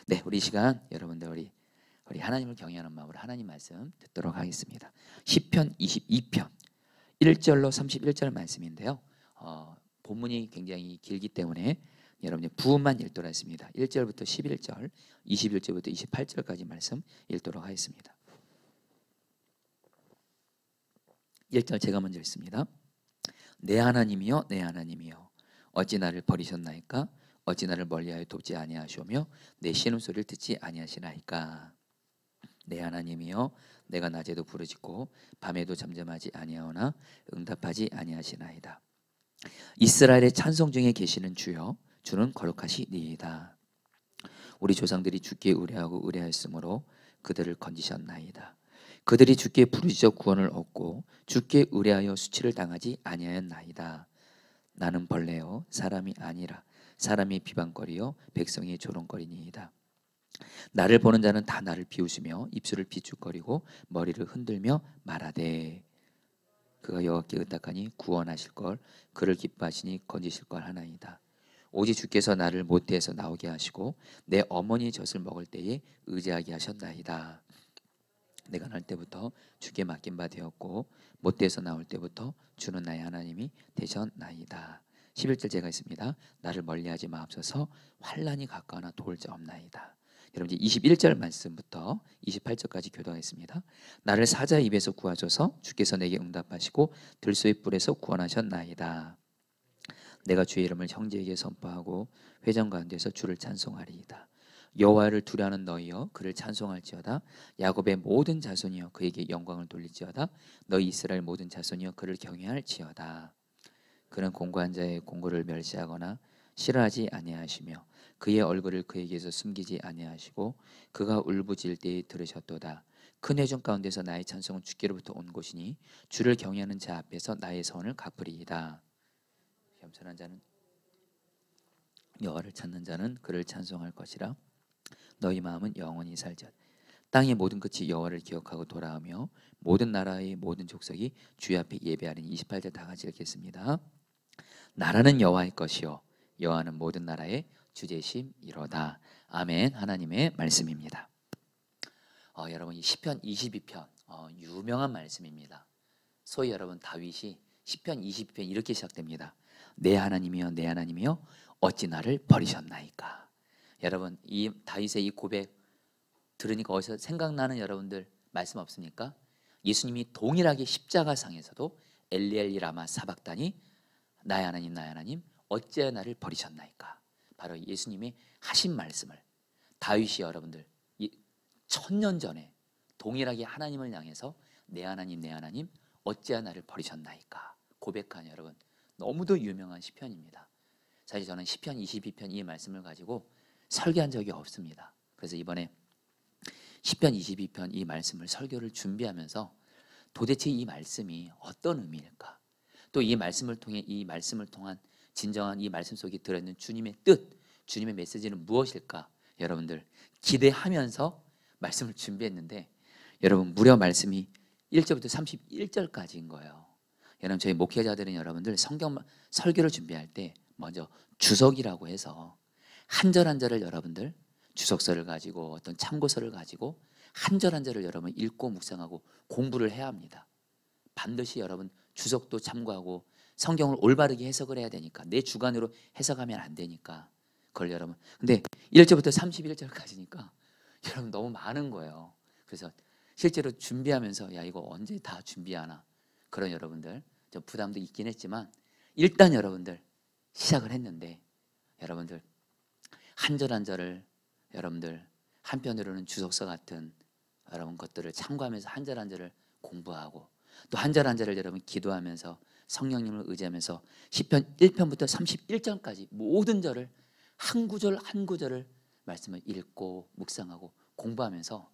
네, 우리 시간 여러분들 우리 하나님을 경외하는 마음으로 하나님 말씀 듣도록 하겠습니다. 시편 22편 1절로 31절 말씀인데요. 본문이 굉장히 길기 때문에 여러분들 부분만 읽도록 하겠습니다. 1절부터 11절, 21절부터 28절까지 말씀 읽도록 하겠습니다. 1절 제가 먼저 읽습니다. 내 하나님이여 내 하나님이여 어찌 나를 버리셨나이까? 어찌 나를 멀리하여 돕지 아니하시오며 내 신음소리를 듣지 아니하시나이까? 내 하나님이여 내가 낮에도 부르짖고 밤에도 잠잠하지 아니하오나 응답하지 아니하시나이다. 이스라엘의 찬송 중에 계시는 주여 주는 거룩하시니이다. 우리 조상들이 주께 의뢰하고 의뢰하였으므로 그들을 건지셨나이다. 그들이 주께 부르짖어 구원을 얻고 주께 의뢰하여 수치를 당하지 아니하였나이다. 나는 벌레요 사람이 아니라 사람이 비방거리요 백성이 조롱거리니이다. 나를 보는 자는 다 나를 비웃으며 입술을 비축거리고 머리를 흔들며 말하되 그가 여호와께 의탁하니 구원하실 걸 그를 기뻐하시니 건지실 걸 하나이다. 오직 주께서 나를 모태에서 나오게 하시고 내 어머니의 젖을 먹을 때에 의지하게 하셨나이다. 내가 날 때부터 주께 맡긴 바 되었고 모태에서 나올 때부터 주는 나의 하나님이 되셨나이다. 11절 제가 있습니다. 나를 멀리하지 마옵소서 환난이 가까우나 도울 자 없나이다. 여러분 이제 21절 말씀부터 28절까지 교도하겠습니다. 나를 사자 입에서 구하소서 주께서 내게 응답하시고 들소의 뿔에서 구원하셨나이다. 내가 주의 이름을 형제에게 선포하고 회전 가운데서 주를 찬송하리이다. 여호와를 두려워하는 너희여 그를 찬송할지어다. 야곱의 모든 자손이여 그에게 영광을 돌릴지어다. 너희 이스라엘 모든 자손이여 그를 경외할지어다. 그는 공고한 자의 공고를 멸시하거나 싫어하지 아니하시며 그의 얼굴을 그에게서 숨기지 아니하시고 그가 울부짖을 때에 들으셨도다. 큰 회중 가운데서 나의 찬송은 주께로부터 온 곳이니 주를 경외하는 자 앞에서 나의 선을 갚으리이다. 겸손한 자는 여호와를 찾는 자는 그를 찬송할 것이라. 너희 마음은 영원히 살자. 땅의 모든 끝이 여호와를 기억하고 돌아오며 모든 나라의 모든 족속이 주 앞에 예배하리니. 28절 다 같이 읽겠습니다. 나라는 여호와의 것이요 여호와는 모든 나라의 주제심이로다. 아멘. 하나님의 말씀입니다. 여러분 이 시편 22편 유명한 말씀입니다. 소위 여러분 다윗이 시편 22편 이렇게 시작됩니다. 내 하나님이여 내 하나님이여 어찌 나를 버리셨나이까. 여러분 이 다윗의 이 고백 들으니까 어디서 생각나는 여러분들 말씀 없습니까? 예수님이 동일하게 십자가상에서도 엘리엘리 라마 사박다니 나의 하나님 나의 하나님 어찌하여 나를 버리셨나이까. 바로 예수님이 하신 말씀을 다윗이 여러분들 1000년 전에 동일하게 하나님을 향해서 내 하나님 내 하나님 어찌하여 나를 버리셨나이까 고백한 여러분 너무도 유명한 시편입니다. 사실 저는 시편 22편 이 말씀을 가지고 설교한 적이 없습니다. 그래서 이번에 시편 22편 이 말씀을 설교를 준비하면서 도대체 이 말씀이 어떤 의미일까, 또 이 말씀을 통해 이 말씀을 통한 진정한 이 말씀 속에 들어있는 주님의 뜻, 주님의 메시지는 무엇일까 여러분들 기대하면서 말씀을 준비했는데 여러분 무려 말씀이 1절부터 31절까지인 거예요. 여러분 저희 목회자들은 여러분들 성경 설교를 준비할 때 먼저 주석이라고 해서 한 절 한 절을 여러분들 주석서를 가지고 어떤 참고서를 가지고 한 절 한 절을 여러분 읽고 묵상하고 공부를 해야 합니다. 반드시 여러분 주석도 참고하고 성경을 올바르게 해석을 해야 되니까 내 주관으로 해석하면 안 되니까 그걸 여러분 근데 1절부터 31절까지니까 여러분 너무 많은 거예요. 그래서 실제로 준비하면서 야 이거 언제 다 준비하나 그런 여러분들 좀 부담도 있긴 했지만 일단 여러분들 시작을 했는데 여러분들 한 절 한 절을 여러분들 한편으로는 주석서 같은 여러분 것들을 참고하면서 한 절 한 절을 공부하고 또 한 절 한 절을 여러분 기도하면서 성령님을 의지하면서 시편 1편부터 31절까지 모든 절을 한 구절 한 구절을 말씀을 읽고 묵상하고 공부하면서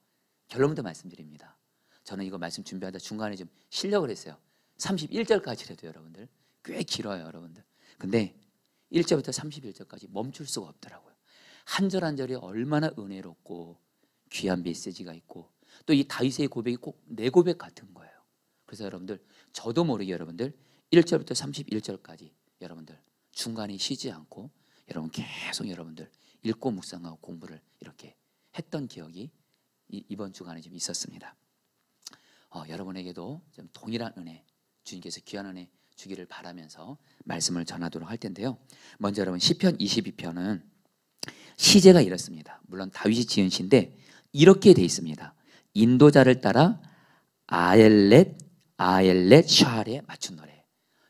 결론부터 말씀드립니다. 저는 이거 말씀 준비하다 중간에 좀 쉬려고 했어요. 31절까지라도 여러분들 꽤 길어요 여러분들. 근데 1절부터 31절까지 멈출 수가 없더라고요. 한 절 한 절이 얼마나 은혜롭고 귀한 메시지가 있고 또 이 다윗의 고백이 꼭 내 고백 같은 거예요. 그래서 여러분들 저도 모르게 여러분들 1절부터 31절까지 여러분들 중간에 쉬지 않고 여러분 계속 여러분들 읽고 묵상하고 공부를 이렇게 했던 기억이 이번 주간에 좀 있었습니다. 여러분에게도 좀 동일한 은혜, 주님께서 귀한 은혜 주기를 바라면서 말씀을 전하도록 할 텐데요. 먼저 여러분 시편 22편은 시제가 이렇습니다. 물론 다윗이 지은 시인데 이렇게 돼 있습니다. 인도자를 따라 아엘렛 샤알에 맞춘 노래.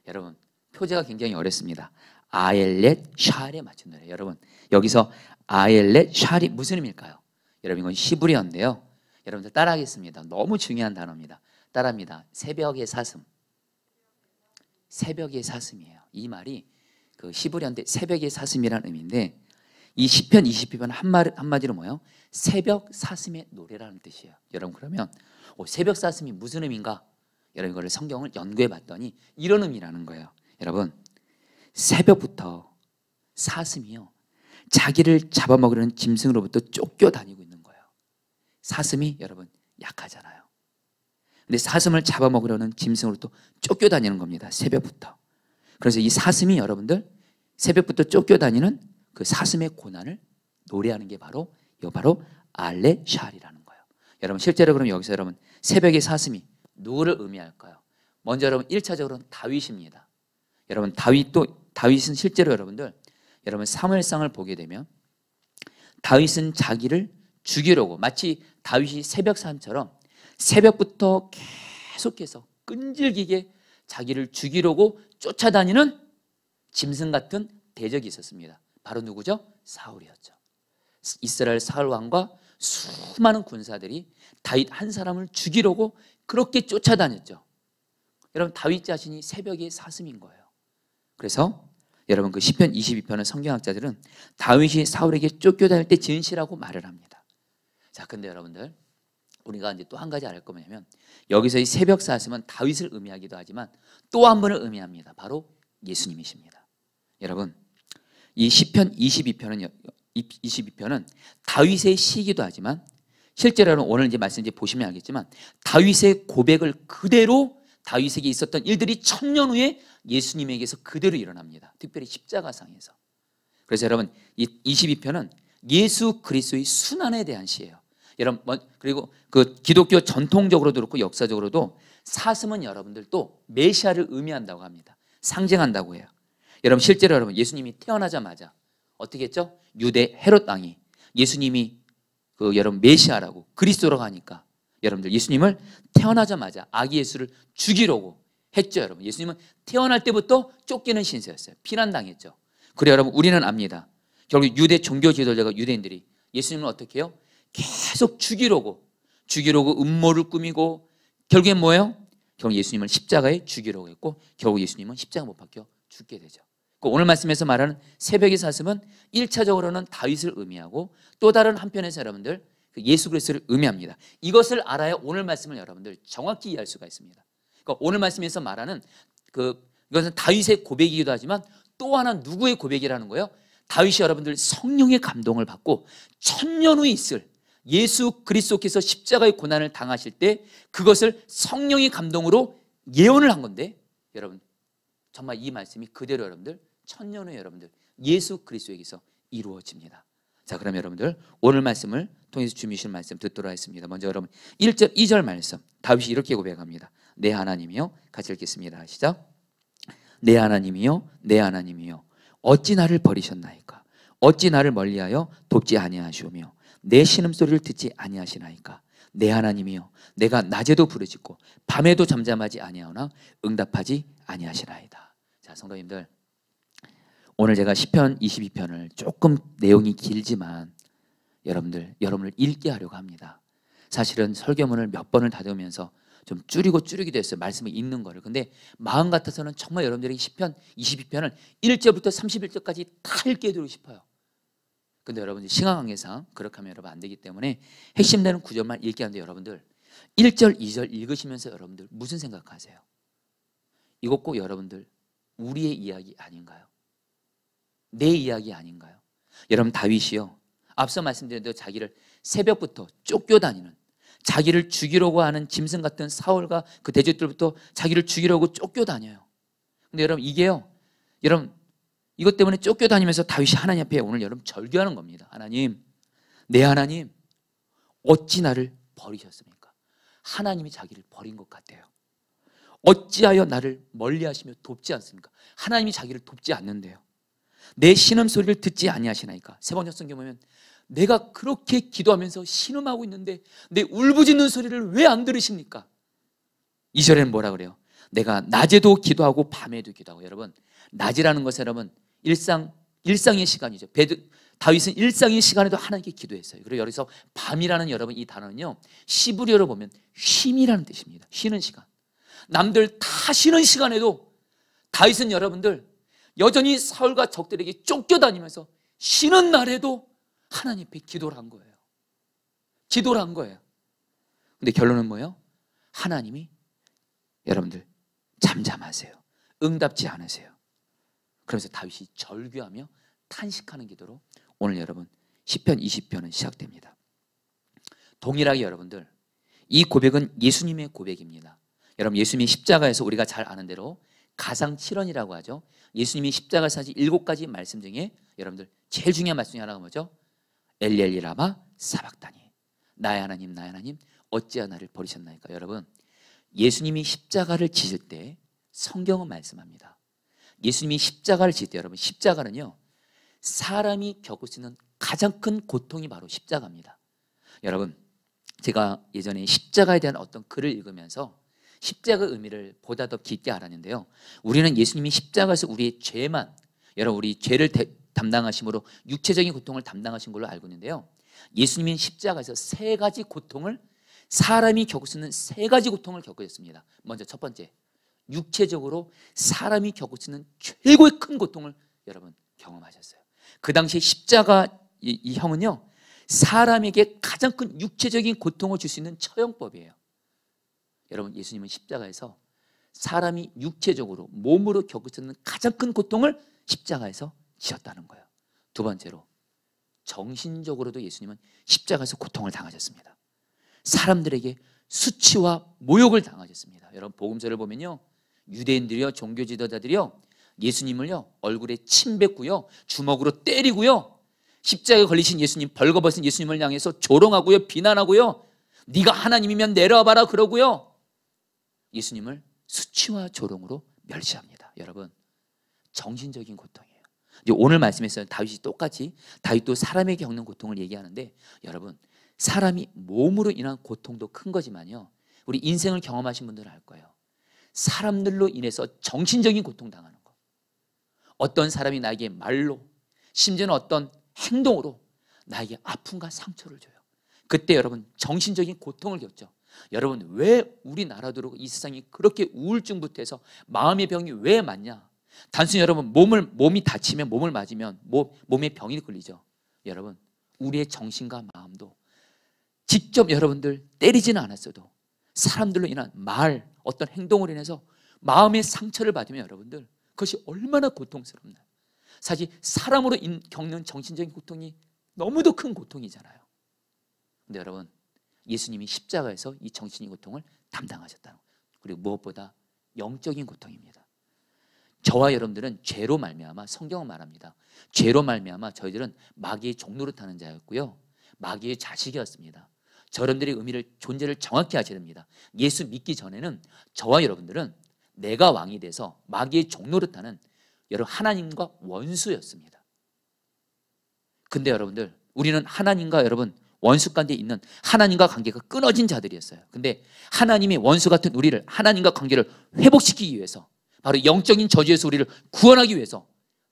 여러분 표제가 굉장히 어렵습니다. 아엘렛 샤알에 맞춘 노래. 여러분 여기서 아엘렛 샤알이 무슨 의미일까요? 여러분 이건 시브리어인데요. 여러분들 따라하겠습니다. 너무 중요한 단어입니다. 따라합니다. 새벽의 사슴. 새벽의 사슴이에요. 이 말이 그 시브리어인데 새벽의 사슴이라는 의미인데 이 시편 22편 한마디로 뭐예요? 새벽 사슴의 노래라는 뜻이에요. 여러분 그러면 새벽 사슴이 무슨 의미인가? 여러분 이거를 성경을 연구해 봤더니 이런 의미라는 거예요. 여러분 새벽부터 사슴이요 자기를 잡아먹으려는 짐승으로부터 쫓겨다니고 있는 거예요. 사슴이 여러분 약하잖아요. 근데 사슴을 잡아먹으려는 짐승으로부터 쫓겨다니는 겁니다. 새벽부터. 그래서 이 사슴이 여러분들 새벽부터 쫓겨다니는 그 사슴의 고난을 노래하는 게 바로 알렛 샤알이라는 거예요. 여러분 실제로 그럼 여기서 여러분 새벽의 사슴이 누구를 의미할까요? 먼저 여러분 1차적으로는 다윗입니다. 여러분 다윗은 실제로 여러분 사무엘상을 보게 되면 다윗은 자기를 죽이려고 마치 다윗이 새벽 사슴처럼 새벽부터 계속해서 끈질기게 자기를 죽이려고 쫓아다니는 짐승 같은 대적이 있었습니다. 바로 누구죠? 사울이었죠. 이스라엘 사울 왕과 수많은 군사들이 다윗 한 사람을 죽이려고 그렇게 쫓아다녔죠. 여러분 다윗 자신이 새벽의 사슴인 거예요. 그래서 여러분 그 시편 22편은 성경학자들은 다윗이 사울에게 쫓겨다닐 때 지은 시라고 말을 합니다. 자, 근데 여러분들 우리가 이제 또 한 가지 알 거 뭐냐면 여기서 이 새벽 사슴은 다윗을 의미하기도 하지만 또 한 번을 의미합니다. 바로 예수님이십니다. 여러분 이 시편 22편은 다윗의 시이기도 하지만 실제로는 오늘 이제 말씀 보시면 알겠지만 다윗의 고백을 그대로 다윗에게 있었던 일들이 1000년 후에 예수님에게서 그대로 일어납니다. 특별히 십자가상에서. 그래서 여러분 이 22편은 예수 그리스도의 순환에 대한 시예요. 여러분 그리고 그 기독교 전통적으로도 그렇고 역사적으로도 사슴은 여러분들 또 메시아를 의미한다고 합니다. 상징한다고 해요. 여러분 실제로 여러분 예수님이 태어나자마자 어떻게 했죠? 유대 헤롯 왕이 예수님이 그 여러분 메시아라고 그리스도라고 하니까 여러분들 예수님을 태어나자마자 아기 예수를 죽이려고 했죠. 여러분 예수님은 태어날 때부터 쫓기는 신세였어요. 피난당했죠. 그래 여러분 우리는 압니다. 결국 유대 종교 지도자가 유대인들이 예수님을 어떻게 해요? 계속 죽이려고 음모를 꾸미고 결국엔 뭐예요? 결국 예수님을 십자가에 죽이려고 했고 결국 예수님은 십자가 못 박혀 죽게 되죠. 오늘 말씀에서 말하는 새벽의 사슴은 1차적으로는 다윗을 의미하고 또 다른 한편에서 여러분들 예수 그리스도를 의미합니다. 이것을 알아야 오늘 말씀을 여러분들 정확히 이해할 수가 있습니다. 그러니까 오늘 말씀에서 말하는 이것은 다윗의 고백이기도 하지만 또 하나 누구의 고백이라는 거예요? 다윗이 여러분들 성령의 감동을 받고 1000년 후에 있을 예수 그리스도께서 십자가의 고난을 당하실 때 그것을 성령의 감동으로 예언을 한 건데 여러분 정말 이 말씀이 그대로 여러분들 1000년 후에 여러분들 예수 그리스도에게서 이루어집니다. 자, 그럼 여러분들 오늘 말씀을 통해서 주님 주신 말씀 듣도록 하겠습니다. 먼저 여러분 1절 2절 말씀 다윗이 이렇게 고백합니다. 내 하나님이여 같이 읽겠습니다. 시작. 내 하나님이여 내 하나님이여 어찌 나를 버리셨나이까 어찌 나를 멀리하여 돕지 아니하시오며 내 신음소리를 듣지 아니하시나이까 내 하나님이여 내가 낮에도 부르짖고 밤에도 잠잠하지 아니하오나 응답하지 아니하시나이다. 자, 성도님들 오늘 제가 시편 22편을 조금 내용이 길지만 여러분을 읽게 하려고 합니다. 사실은 설교문을 몇 번을 다듬으면서 좀 줄이기도 했어요. 말씀을 읽는 거를. 근데 마음 같아서는 정말 여러분들이 시편 22편을 1절부터 31절까지 다 읽게 해드리고 싶어요. 근데 여러분들 시간 관계상 그렇게 하면 여러분 안 되기 때문에 핵심되는 구절만 읽게 하는데 여러분들 1절 2절 읽으시면서 여러분들 무슨 생각하세요? 이것 꼭 여러분들 우리의 이야기 아닌가요? 내 이야기 아닌가요? 여러분 다윗이요 앞서 말씀드린 대로 자기를 새벽부터 쫓겨다니는 자기를 죽이려고 하는 짐승 같은 사울과 그 대적들부터 자기를 죽이려고 쫓겨다녀요. 근데 여러분 이게요 여러분 이것 때문에 쫓겨다니면서 다윗이 하나님 앞에 오늘 여러분 절규하는 겁니다. 하나님 내 하나님 어찌 나를 버리셨습니까? 하나님이 자기를 버린 것 같아요. 어찌하여 나를 멀리하시며 돕지 않습니까? 하나님이 자기를 돕지 않는데요. 내 신음소리를 듣지 아니하시나이까. 세 번째 성경 보면 내가 그렇게 기도하면서 신음하고 있는데 내 울부짖는 소리를 왜 안 들으십니까? 2절에는 뭐라 그래요? 내가 낮에도 기도하고 밤에도 기도하고. 여러분, 낮이라는 것은 여러분 일상의 시간이죠. 다윗은 일상의 시간에도 하나님께 기도했어요. 그리고 여기서 밤이라는 여러분 이 단어는요, 시브리어로 보면 쉼이라는 뜻입니다. 쉬는 시간. 남들 다 쉬는 시간에도 다윗은 여러분들 여전히 사울과 적들에게 쫓겨다니면서 쉬는 날에도 하나님 앞에 기도를 한 거예요. 기도를 한 거예요. 근데 결론은 뭐예요? 하나님이 여러분들 잠잠하세요. 응답지 않으세요. 그러면서 다윗이 절규하며 탄식하는 기도로 오늘 여러분 시편 20편은 시작됩니다. 동일하게 여러분들 이 고백은 예수님의 고백입니다. 여러분, 예수님이 십자가에서 우리가 잘 아는 대로 가상 7원이라고 하죠. 예수님이 십자가에서 하신 7가지 말씀 중에 여러분들 제일 중요한 말씀 중에 하나가 뭐죠? 엘리 라마 사박다니. 나의 하나님 나의 하나님 어찌하여 나를 버리셨나이까. 여러분, 예수님이 십자가를 지실 때 성경은 말씀합니다. 예수님이 십자가를 지실 때 여러분, 십자가는요, 사람이 겪을 수 있는 가장 큰 고통이 바로 십자가입니다. 여러분, 제가 예전에 십자가에 대한 어떤 글을 읽으면서 십자가의 의미를 보다 더 깊게 알았는데요, 우리는 예수님이 십자가에서 우리의 죄만, 여러분 우리 죄를 담당하심으로 육체적인 고통을 담당하신 걸로 알고 있는데요, 예수님은 십자가에서 3가지 고통을, 사람이 겪을 수 있는 3가지 고통을 겪으셨습니다. 먼저 첫 번째, 육체적으로 사람이 겪을 수 있는 최고의 큰 고통을 여러분 경험하셨어요. 그 당시 십자가 이 형은요, 사람에게 가장 큰 육체적인 고통을 줄 수 있는 처형법이에요. 여러분, 예수님은 십자가에서 사람이 육체적으로 몸으로 겪을 수 있는 가장 큰 고통을 십자가에서 지셨다는 거예요. 두 번째로, 정신적으로도 예수님은 십자가에서 고통을 당하셨습니다. 사람들에게 수치와 모욕을 당하셨습니다. 여러분, 복음서를 보면요, 유대인들이요, 종교 지도자들이요, 예수님을요 얼굴에 침 뱉고요, 주먹으로 때리고요, 십자가에 걸리신 예수님, 벌거벗은 예수님을 향해서 조롱하고요, 비난하고요, 네가 하나님이면 내려와봐라 그러고요, 예수님을 수치와 조롱으로 멸시합니다. 여러분, 정신적인 고통이에요. 이제 오늘 말씀에서 다윗이 똑같이, 다윗도 사람에게 겪는 고통을 얘기하는데, 여러분, 사람이 몸으로 인한 고통도 큰 거지만요, 우리 인생을 경험하신 분들은 알 거예요. 사람들로 인해서 정신적인 고통 당하는 거. 어떤 사람이 나에게 말로, 심지어는 어떤 행동으로 나에게 아픔과 상처를 줘요. 그때 여러분 정신적인 고통을 겪죠. 여러분, 왜 우리나라도 이 세상이 그렇게 우울증부터 해서 마음의 병이 왜 많냐? 단순히 여러분 몸이 다치면, 몸을 맞으면 몸에 병이 걸리죠. 여러분, 우리의 정신과 마음도 직접 여러분들 때리지는 않았어도 사람들로 인한 말, 어떤 행동으로 인해서 마음의 상처를 받으면 여러분들 그것이 얼마나 고통스럽나요? 사실 사람으로 겪는 정신적인 고통이 너무도 큰 고통이잖아요. 근데 여러분, 예수님이 십자가에서 이 정신의 고통을 담당하셨다는 거예요. 그리고 무엇보다 영적인 고통입니다. 저와 여러분들은 죄로 말미암아, 성경은 말합니다, 죄로 말미암아 저희들은 마귀의 종노릇하는 자였고요, 마귀의 자식이었습니다. 여러분들의 존재를 정확히 아셔야 됩니다. 예수 믿기 전에는 저와 여러분들은 내가 왕이 돼서 마귀의 종노릇하는 여러분 하나님과 원수였습니다. 근데 여러분들, 우리는 하나님과 여러분 원수 가운데 있는, 하나님과 관계가 끊어진 자들이었어요. 근데 하나님의 원수 같은 우리를, 하나님과 관계를 회복시키기 위해서, 바로 영적인 저주에서 우리를 구원하기 위해서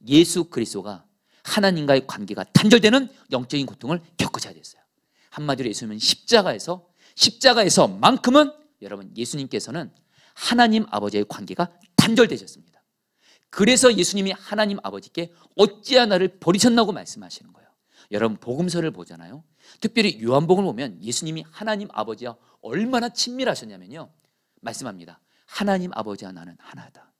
예수 그리스도가 하나님과의 관계가 단절되는 영적인 고통을 겪으셔야 됐어요. 한마디로 예수님은 십자가에서만큼은 여러분, 예수님께서는 하나님 아버지의 관계가 단절되셨습니다. 그래서 예수님이 하나님 아버지께 어찌하여 나를 버리셨나고 말씀하시는 거예요. 여러분, 복음서를 보잖아요. 특별히 요한복음을 보면 예수님이 하나님 아버지와 얼마나 친밀하셨냐면요, 말씀합니다. 하나님 아버지와 나는 하나다.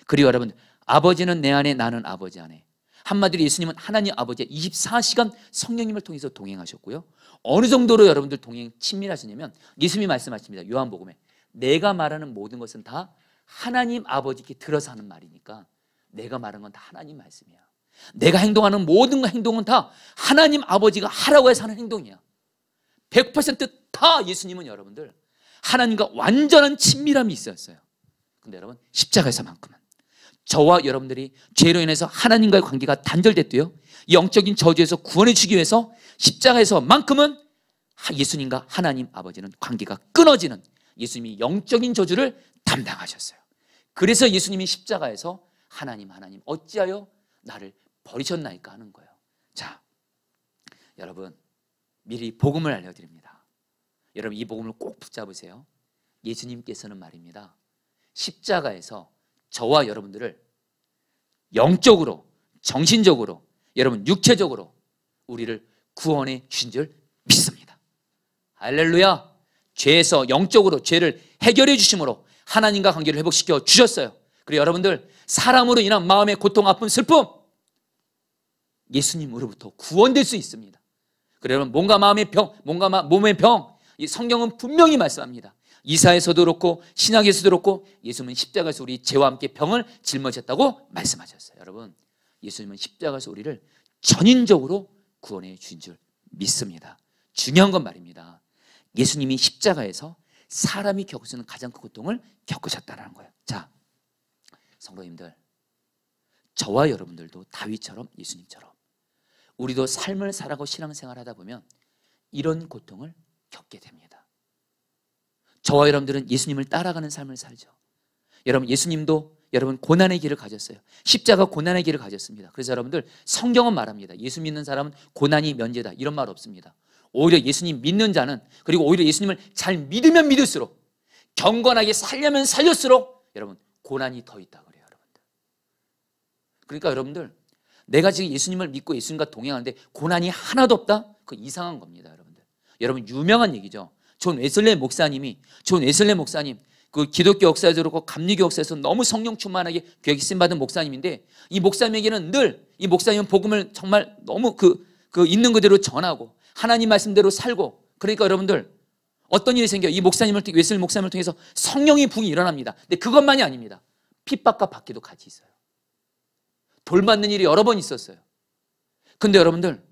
그리고 여러분, 아버지는 내 안에, 나는 아버지 안에. 한마디로 예수님은 하나님 아버지와 24시간 성령님을 통해서 동행하셨고요, 어느 정도로 여러분들 친밀하시냐면 예수님이 말씀하십니다. 요한복음에 내가 말하는 모든 것은 다 하나님 아버지께 들어서 하는 말이니까 내가 말하는 건 다 하나님 말씀이야. 내가 행동하는 모든 행동은 다 하나님 아버지가 하라고 해서 하는 행동이야. 100%다 예수님은 여러분들 하나님과 완전한 친밀함이 있었어요. 근데 여러분 십자가에서만큼은 저와 여러분들이 죄로 인해서 하나님과의 관계가 단절됐대요. 영적인 저주에서 구원해 주기 위해서 십자가에서만큼은 예수님과 하나님 아버지는 관계가 끊어지는, 예수님이 영적인 저주를 담당하셨어요. 그래서 예수님이 십자가에서 하나님 어찌하여 나를 버리셨나이까 하는 거예요. 자, 여러분 미리 복음을 알려드립니다. 여러분 이 복음을 꼭 붙잡으세요. 예수님께서는 말입니다, 십자가에서 저와 여러분들을 영적으로, 정신적으로, 여러분 육체적으로 우리를 구원해 주신 줄 믿습니다. 할렐루야. 죄에서 영적으로 죄를 해결해 주심으로 하나님과 관계를 회복시켜 주셨어요. 그리고 여러분들 사람으로 인한 마음의 고통, 아픔, 슬픔 예수님으로부터 구원될 수 있습니다. 그리고 여러분 몸과 마음의 병, 몸과 몸의 병, 이 성경은 분명히 말씀합니다. 이사에서도 그렇고 신약에서도 그렇고 예수님은 십자가에서 우리 죄와 함께 병을 짊어졌다고 말씀하셨어요. 여러분 예수님은 십자가에서 우리를 전인적으로 구원해 주신 줄 믿습니다. 중요한 건 말입니다, 예수님이 십자가에서 사람이 겪을 수 있는 가장 큰 고통을 겪으셨다는 거예요. 자, 성도님들, 저와 여러분들도 다윗처럼 예수님처럼 우리도 삶을 살아가고 신앙생활 하다 보면 이런 고통을 겪게 됩니다. 저와 여러분들은 예수님을 따라가는 삶을 살죠. 여러분 예수님도 여러분 고난의 길을 가졌어요. 십자가 고난의 길을 가졌습니다. 그래서 여러분들 성경은 말합니다, 예수 믿는 사람은 고난이 면제다, 이런 말 없습니다. 오히려 예수님 믿는 자는, 그리고 오히려 예수님을 잘 믿으면 믿을수록, 경건하게 살려면 살릴수록 여러분 고난이 더 있다 그래요. 여러분들, 그러니까 여러분들 내가 지금 예수님을 믿고 예수님과 동행하는데 고난이 하나도 없다? 그거 이상한 겁니다. 여러분들, 여러분 유명한 얘기죠. 존 웨슬레 목사님, 그 기독교 역사에서 그렇고 감리교 역사에서 너무 성령 충만하게 교회 쓰임받은 목사님인데, 이 목사님에게는 늘, 이 목사님은 복음을 정말 너무 그 있는 그대로 전하고 하나님 말씀대로 살고, 그러니까 여러분들 어떤 일이 생겨요? 이 목사님을, 웨슬리 목사님을 통해서 성령의 붕이 일어납니다. 근데 그것만이 아닙니다. 핍박과 박해도 같이 있어요. 돌 맞는 일이 여러 번 있었어요. 근데 여러분들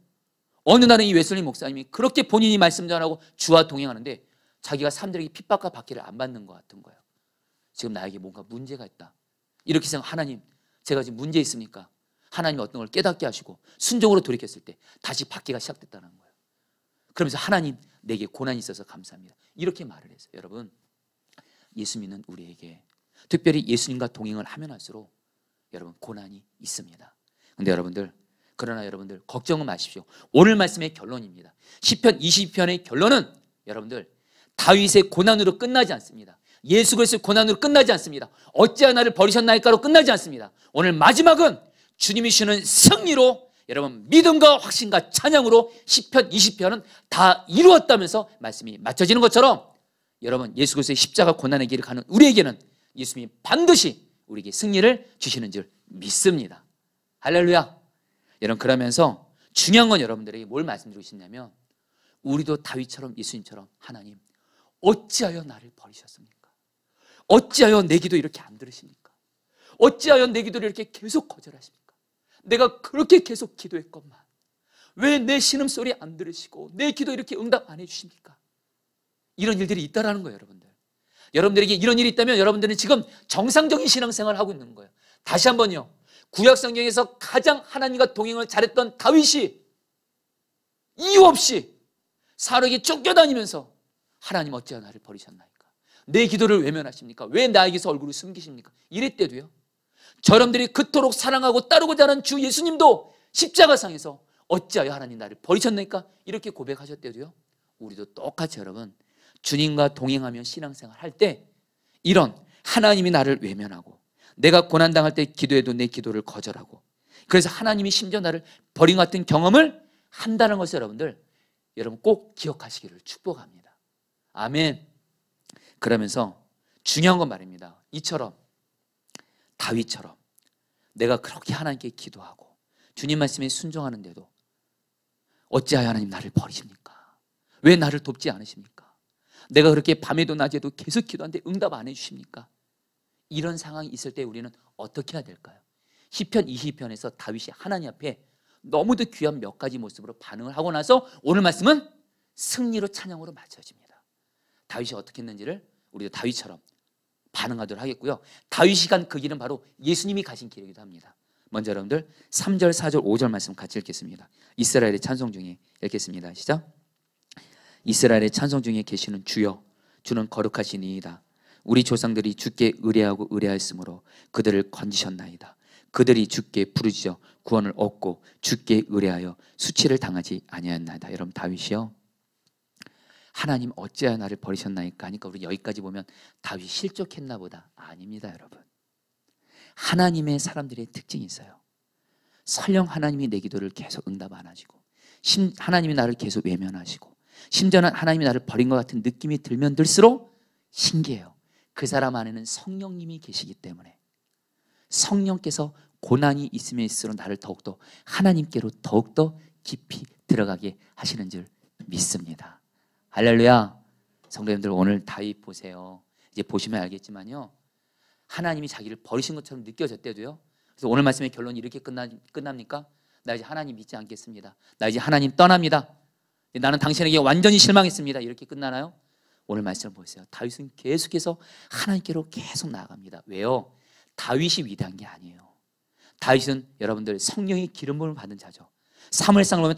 어느 날은 이 웨슬리 목사님이 그렇게 본인이 말씀 전하고 주와 동행하는데 자기가 사람들에게 핍박과 박해를 안 받는 것 같은 거예요. 지금 나에게 뭔가 문제가 있다, 이렇게 생각, 하나님 제가 지금 문제 있습니까? 하나님이 어떤 걸 깨닫게 하시고 순종으로 돌이켰을 때 다시 박해가 시작됐다는 거예요. 그러면서 하나님 내게 고난이 있어서 감사합니다, 이렇게 말을 했어요. 여러분 예수 믿는 우리에게, 특별히 예수님과 동행을 하면 할수록 여러분 고난이 있습니다. 근데 여러분들, 그러나 여러분들 걱정은 마십시오. 오늘 말씀의 결론입니다. 시편 20편의 결론은 여러분들 다윗의 고난으로 끝나지 않습니다. 예수 그리스도의 고난으로 끝나지 않습니다. 어찌하여 나를 버리셨나이까로 끝나지 않습니다. 오늘 마지막은 주님이 주시는 승리로, 여러분 믿음과 확신과 찬양으로 시편 20편은 다 이루었다면서 말씀이 맞춰지는 것처럼, 여러분 예수 그리스도의 십자가 고난의 길을 가는 우리에게는 예수님이 반드시 우리에게 승리를 주시는 줄 믿습니다. 할렐루야. 여러분 그러면서 중요한 건 여러분들에게 뭘 말씀드리고 싶냐면, 우리도 다윗처럼 예수님처럼 하나님 어찌하여 나를 버리셨습니까? 어찌하여 내 기도 이렇게 안 들으십니까? 어찌하여 내 기도를 이렇게 계속 거절하십니까? 내가 그렇게 계속 기도했건만 왜 내 신음소리 안 들으시고 내 기도 이렇게 응답 안 해주십니까? 이런 일들이 있다라는 거예요. 여러분들, 여러분들에게 이런 일이 있다면 여러분들은 지금 정상적인 신앙생활을 하고 있는 거예요. 다시 한번요, 구약성경에서 가장 하나님과 동행을 잘했던 다윗이 이유 없이 사울에게 쫓겨다니면서 하나님 어찌하여 나를 버리셨나이까? 내 기도를 외면하십니까? 왜 나에게서 얼굴을 숨기십니까? 이랬대도요. 저놈들이 그토록 사랑하고 따르고자 하는 주 예수님도 십자가상에서 어찌하여 하나님 나를 버리셨나이까? 이렇게 고백하셨대도요. 우리도 똑같이 여러분 주님과 동행하며 신앙생활 할 때 이런 하나님이 나를 외면하고 내가 고난당할 때 기도해도 내 기도를 거절하고, 그래서 하나님이 심지어 나를 버린 것 같은 경험을 한다는 것을 여러분 꼭 기억하시기를 축복합니다. 아멘. 그러면서 중요한 건 말입니다, 이처럼 다윗처럼 내가 그렇게 하나님께 기도하고 주님 말씀에 순종하는데도 어찌하여 하나님 나를 버리십니까? 왜 나를 돕지 않으십니까? 내가 그렇게 밤에도 낮에도 계속 기도하는데 응답 안 해주십니까? 이런 상황이 있을 때 우리는 어떻게 해야 될까요? 시편 20편에서 다윗이 하나님 앞에 너무도 귀한 몇 가지 모습으로 반응을 하고 나서 오늘 말씀은 승리로 찬양으로 맞춰집니다. 다윗이 어떻게 했는지를 우리도 다윗처럼 반응하도록 하겠고요. 다윗이 간 그 길은 바로 예수님이 가신 길이기도 합니다. 먼저 여러분들 3절, 4절, 5절 말씀 같이 읽겠습니다. 이스라엘의 찬송 중에 읽겠습니다. 시작. 이스라엘의 찬송 중에 계시는 주여, 주는 거룩하시니이다. 우리 조상들이 주께 의뢰하고 의뢰하였으므로 그들을 건지셨나이다. 그들이 주께 부르짖어 구원을 얻고 주께 의뢰하여 수치를 당하지 아니하였나이다. 여러분, 다윗이요, 하나님 어찌하여 나를 버리셨나이까 하니까 우리 여기까지 보면 다윗이 실족했나 보다. 아닙니다, 여러분. 하나님의 사람들의 특징이 있어요. 설령 하나님이 내 기도를 계속 응답 안 하시고, 하나님이 나를 계속 외면하시고, 심지어는 하나님이 나를 버린 것 같은 느낌이 들면 들수록 신기해요. 그 사람 안에는 성령님이 계시기 때문에, 성령께서 고난이 있으면 있을수록 나를 더욱더 하나님께로 더욱더 깊이 들어가게 하시는 줄 믿습니다. 할렐루야. 성도님들, 오늘 다윗 보세요. 이제 보시면 알겠지만요, 하나님이 자기를 버리신 것처럼 느껴졌대도요. 그래서 오늘 말씀의 결론이 이렇게 끝납니까? 나 이제 하나님 믿지 않겠습니다. 나 이제 하나님 떠납니다. 나는 당신에게 완전히 실망했습니다. 이렇게 끝나나요? 오늘 말씀을 보세요. 다윗은 계속해서 하나님께로 계속 나아갑니다. 왜요? 다윗이 위대한 게 아니에요. 다윗은 여러분들 성령의 기름 부음을 받은 자죠. 사무엘상을 보면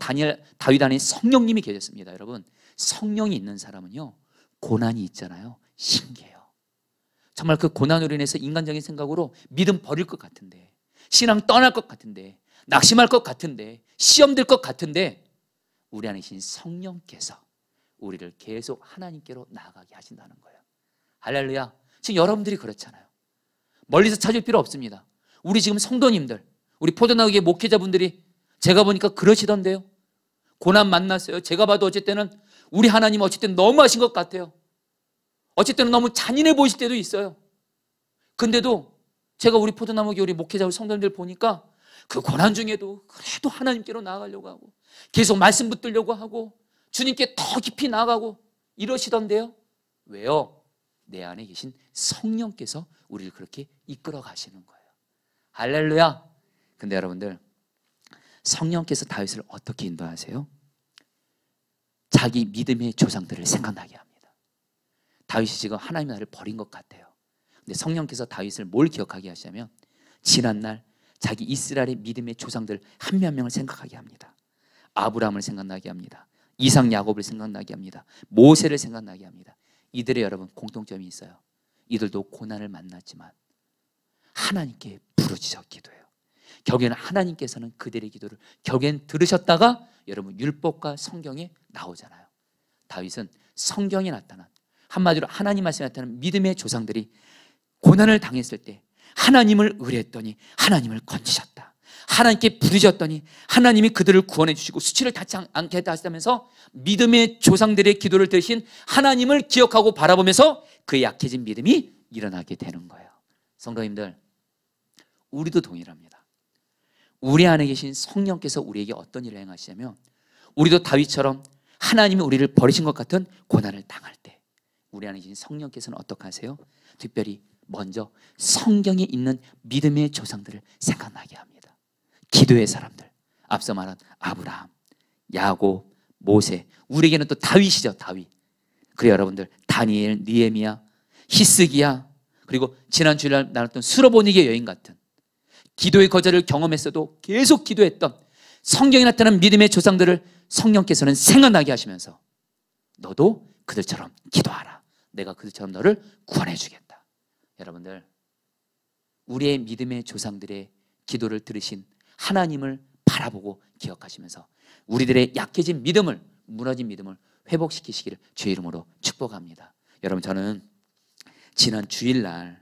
다윗 안에 성령님이 계셨습니다. 여러분, 성령이 있는 사람은요, 고난이 있잖아요, 신기해요. 정말 그 고난으로 인해서 인간적인 생각으로 믿음 버릴 것 같은데, 신앙 떠날 것 같은데, 낙심할 것 같은데, 시험 들 것 같은데, 우리 안에 계신 성령께서 우리를 계속 하나님께로 나아가게 하신다는 거예요. 할렐루야. 지금 여러분들이 그렇잖아요. 멀리서 찾을 필요 없습니다. 우리 지금 성도님들, 우리 포도나무교회 목회자분들이 제가 보니까 그러시던데요. 고난 만났어요. 제가 봐도 어쩔 때는 우리 하나님 어쩔 때는 너무하신 것 같아요. 어쩔 때는 너무 잔인해 보이실 때도 있어요. 근데도 제가 우리 포도나무교회 우리 목회자 우리 성도님들 보니까 그 고난 중에도 그래도 하나님께로 나아가려고 하고, 계속 말씀 붙들려고 하고, 주님께 더 깊이 나아가고 이러시던데요. 왜요? 내 안에 계신 성령께서 우리를 그렇게 이끌어 가시는 거예요. 할렐루야. 근데 여러분들, 성령께서 다윗을 어떻게 인도하세요? 자기 믿음의 조상들을 생각나게 합니다. 다윗이 지금 하나님 나를 버린 것 같아요. 근데 성령께서 다윗을 뭘 기억하게 하시냐면, 지난날 자기 이스라엘의 믿음의 조상들 한 명 한 명을 생각하게 합니다. 아브라함을 생각나게 합니다. 이삭, 야곱을 생각나게 합니다. 모세를 생각나게 합니다. 이들의 여러분 공통점이 있어요. 이들도 고난을 만났지만 하나님께 부르짖어 기도해요. 결국에는 하나님께서는 그들의 기도를 결국엔 들으셨다가 여러분 율법과 성경에 나오잖아요. 다윗은 성경에 나타난, 한마디로 하나님 말씀에 나타난 믿음의 조상들이 고난을 당했을 때 하나님을 의뢰했더니 하나님을 건지셨다. 하나님께 부르짖었더니 하나님이 그들을 구원해 주시고 수치를 닿지 않게 하시다면서 믿음의 조상들의 기도를 들으신 하나님을 기억하고 바라보면서 그의 약해진 믿음이 일어나게 되는 거예요. 성도님들, 우리도 동일합니다. 우리 안에 계신 성령께서 우리에게 어떤 일을 행하시냐면, 우리도 다윗처럼 하나님이 우리를 버리신 것 같은 고난을 당할 때 우리 안에 계신 성령께서는 어떻게 하세요? 특별히 먼저 성경에 있는 믿음의 조상들을 생각나게 합니다. 기도의 사람들, 앞서 말한 아브라함, 야곱, 모세, 우리에게는 또 다윗이죠. 다윗. 그래요 여러분들, 다니엘, 느헤미야, 히스기야, 그리고 지난 주일날 나눴던 수로보니게 여인 같은 기도의 거절을 경험했어도 계속 기도했던 성경에 나타난 믿음의 조상들을 성령께서는 생각나게 하시면서, 너도 그들처럼 기도하라. 내가 그들처럼 너를 구원해 주겠다. 여러분들, 우리의 믿음의 조상들의 기도를 들으신 하나님을 바라보고 기억하시면서 우리들의 약해진 믿음을, 무너진 믿음을 회복시키시기를 주의 이름으로 축복합니다. 여러분, 저는 지난 주일날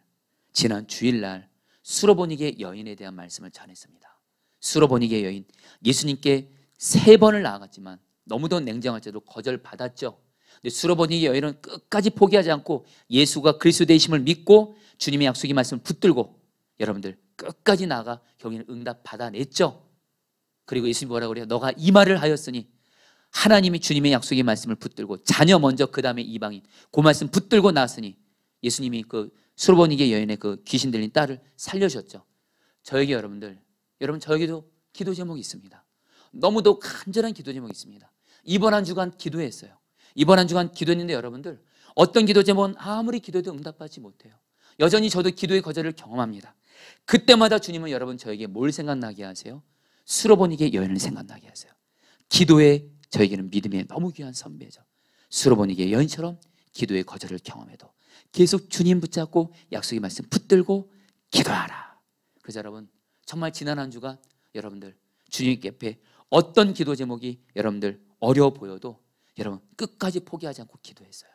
수로보니게 여인에 대한 말씀을 전했습니다. 수로보니게 여인, 예수님께 3번을 나아갔지만 너무도 냉정할 때도 거절받았죠. 근데 수로보니게 여인은 끝까지 포기하지 않고 예수가 그리스도 되심을 믿고 주님의 약속의 말씀을 붙들고 여러분들 끝까지 나아가 결국에는 응답 받아냈죠. 그리고 예수님이 뭐라고 그래요? 너가 이 말을 하였으니, 하나님이 주님의 약속의 말씀을 붙들고 자녀 먼저 그 다음에 이방인, 그 말씀 붙들고 나왔으니 예수님이 그 수로보니게 여인의 그 귀신 들린 딸을 살려주셨죠. 저에게 여러분 저에게도 기도 제목이 있습니다. 너무도 간절한 기도 제목이 있습니다. 이번 한 주간 기도했어요. 이번 한 주간 기도했는데 여러분들 어떤 기도 제목은 아무리 기도해도 응답받지 못해요. 여전히 저도 기도의 거절을 경험합니다. 그때마다 주님은 여러분 저에게 뭘 생각나게 하세요? 수로보니게 여인을 생각나게 하세요. 기도에 저에게는 믿음의 너무 귀한 선배죠. 수로보니게 여인처럼 기도의 거절을 경험해도 계속 주님 붙잡고 약속의 말씀 붙들고 기도하라. 그래서 여러분 정말 지난 한 주간 여러분들 주님 앞에 어떤 기도 제목이 여러분들 어려워 보여도 여러분 끝까지 포기하지 않고 기도했어요.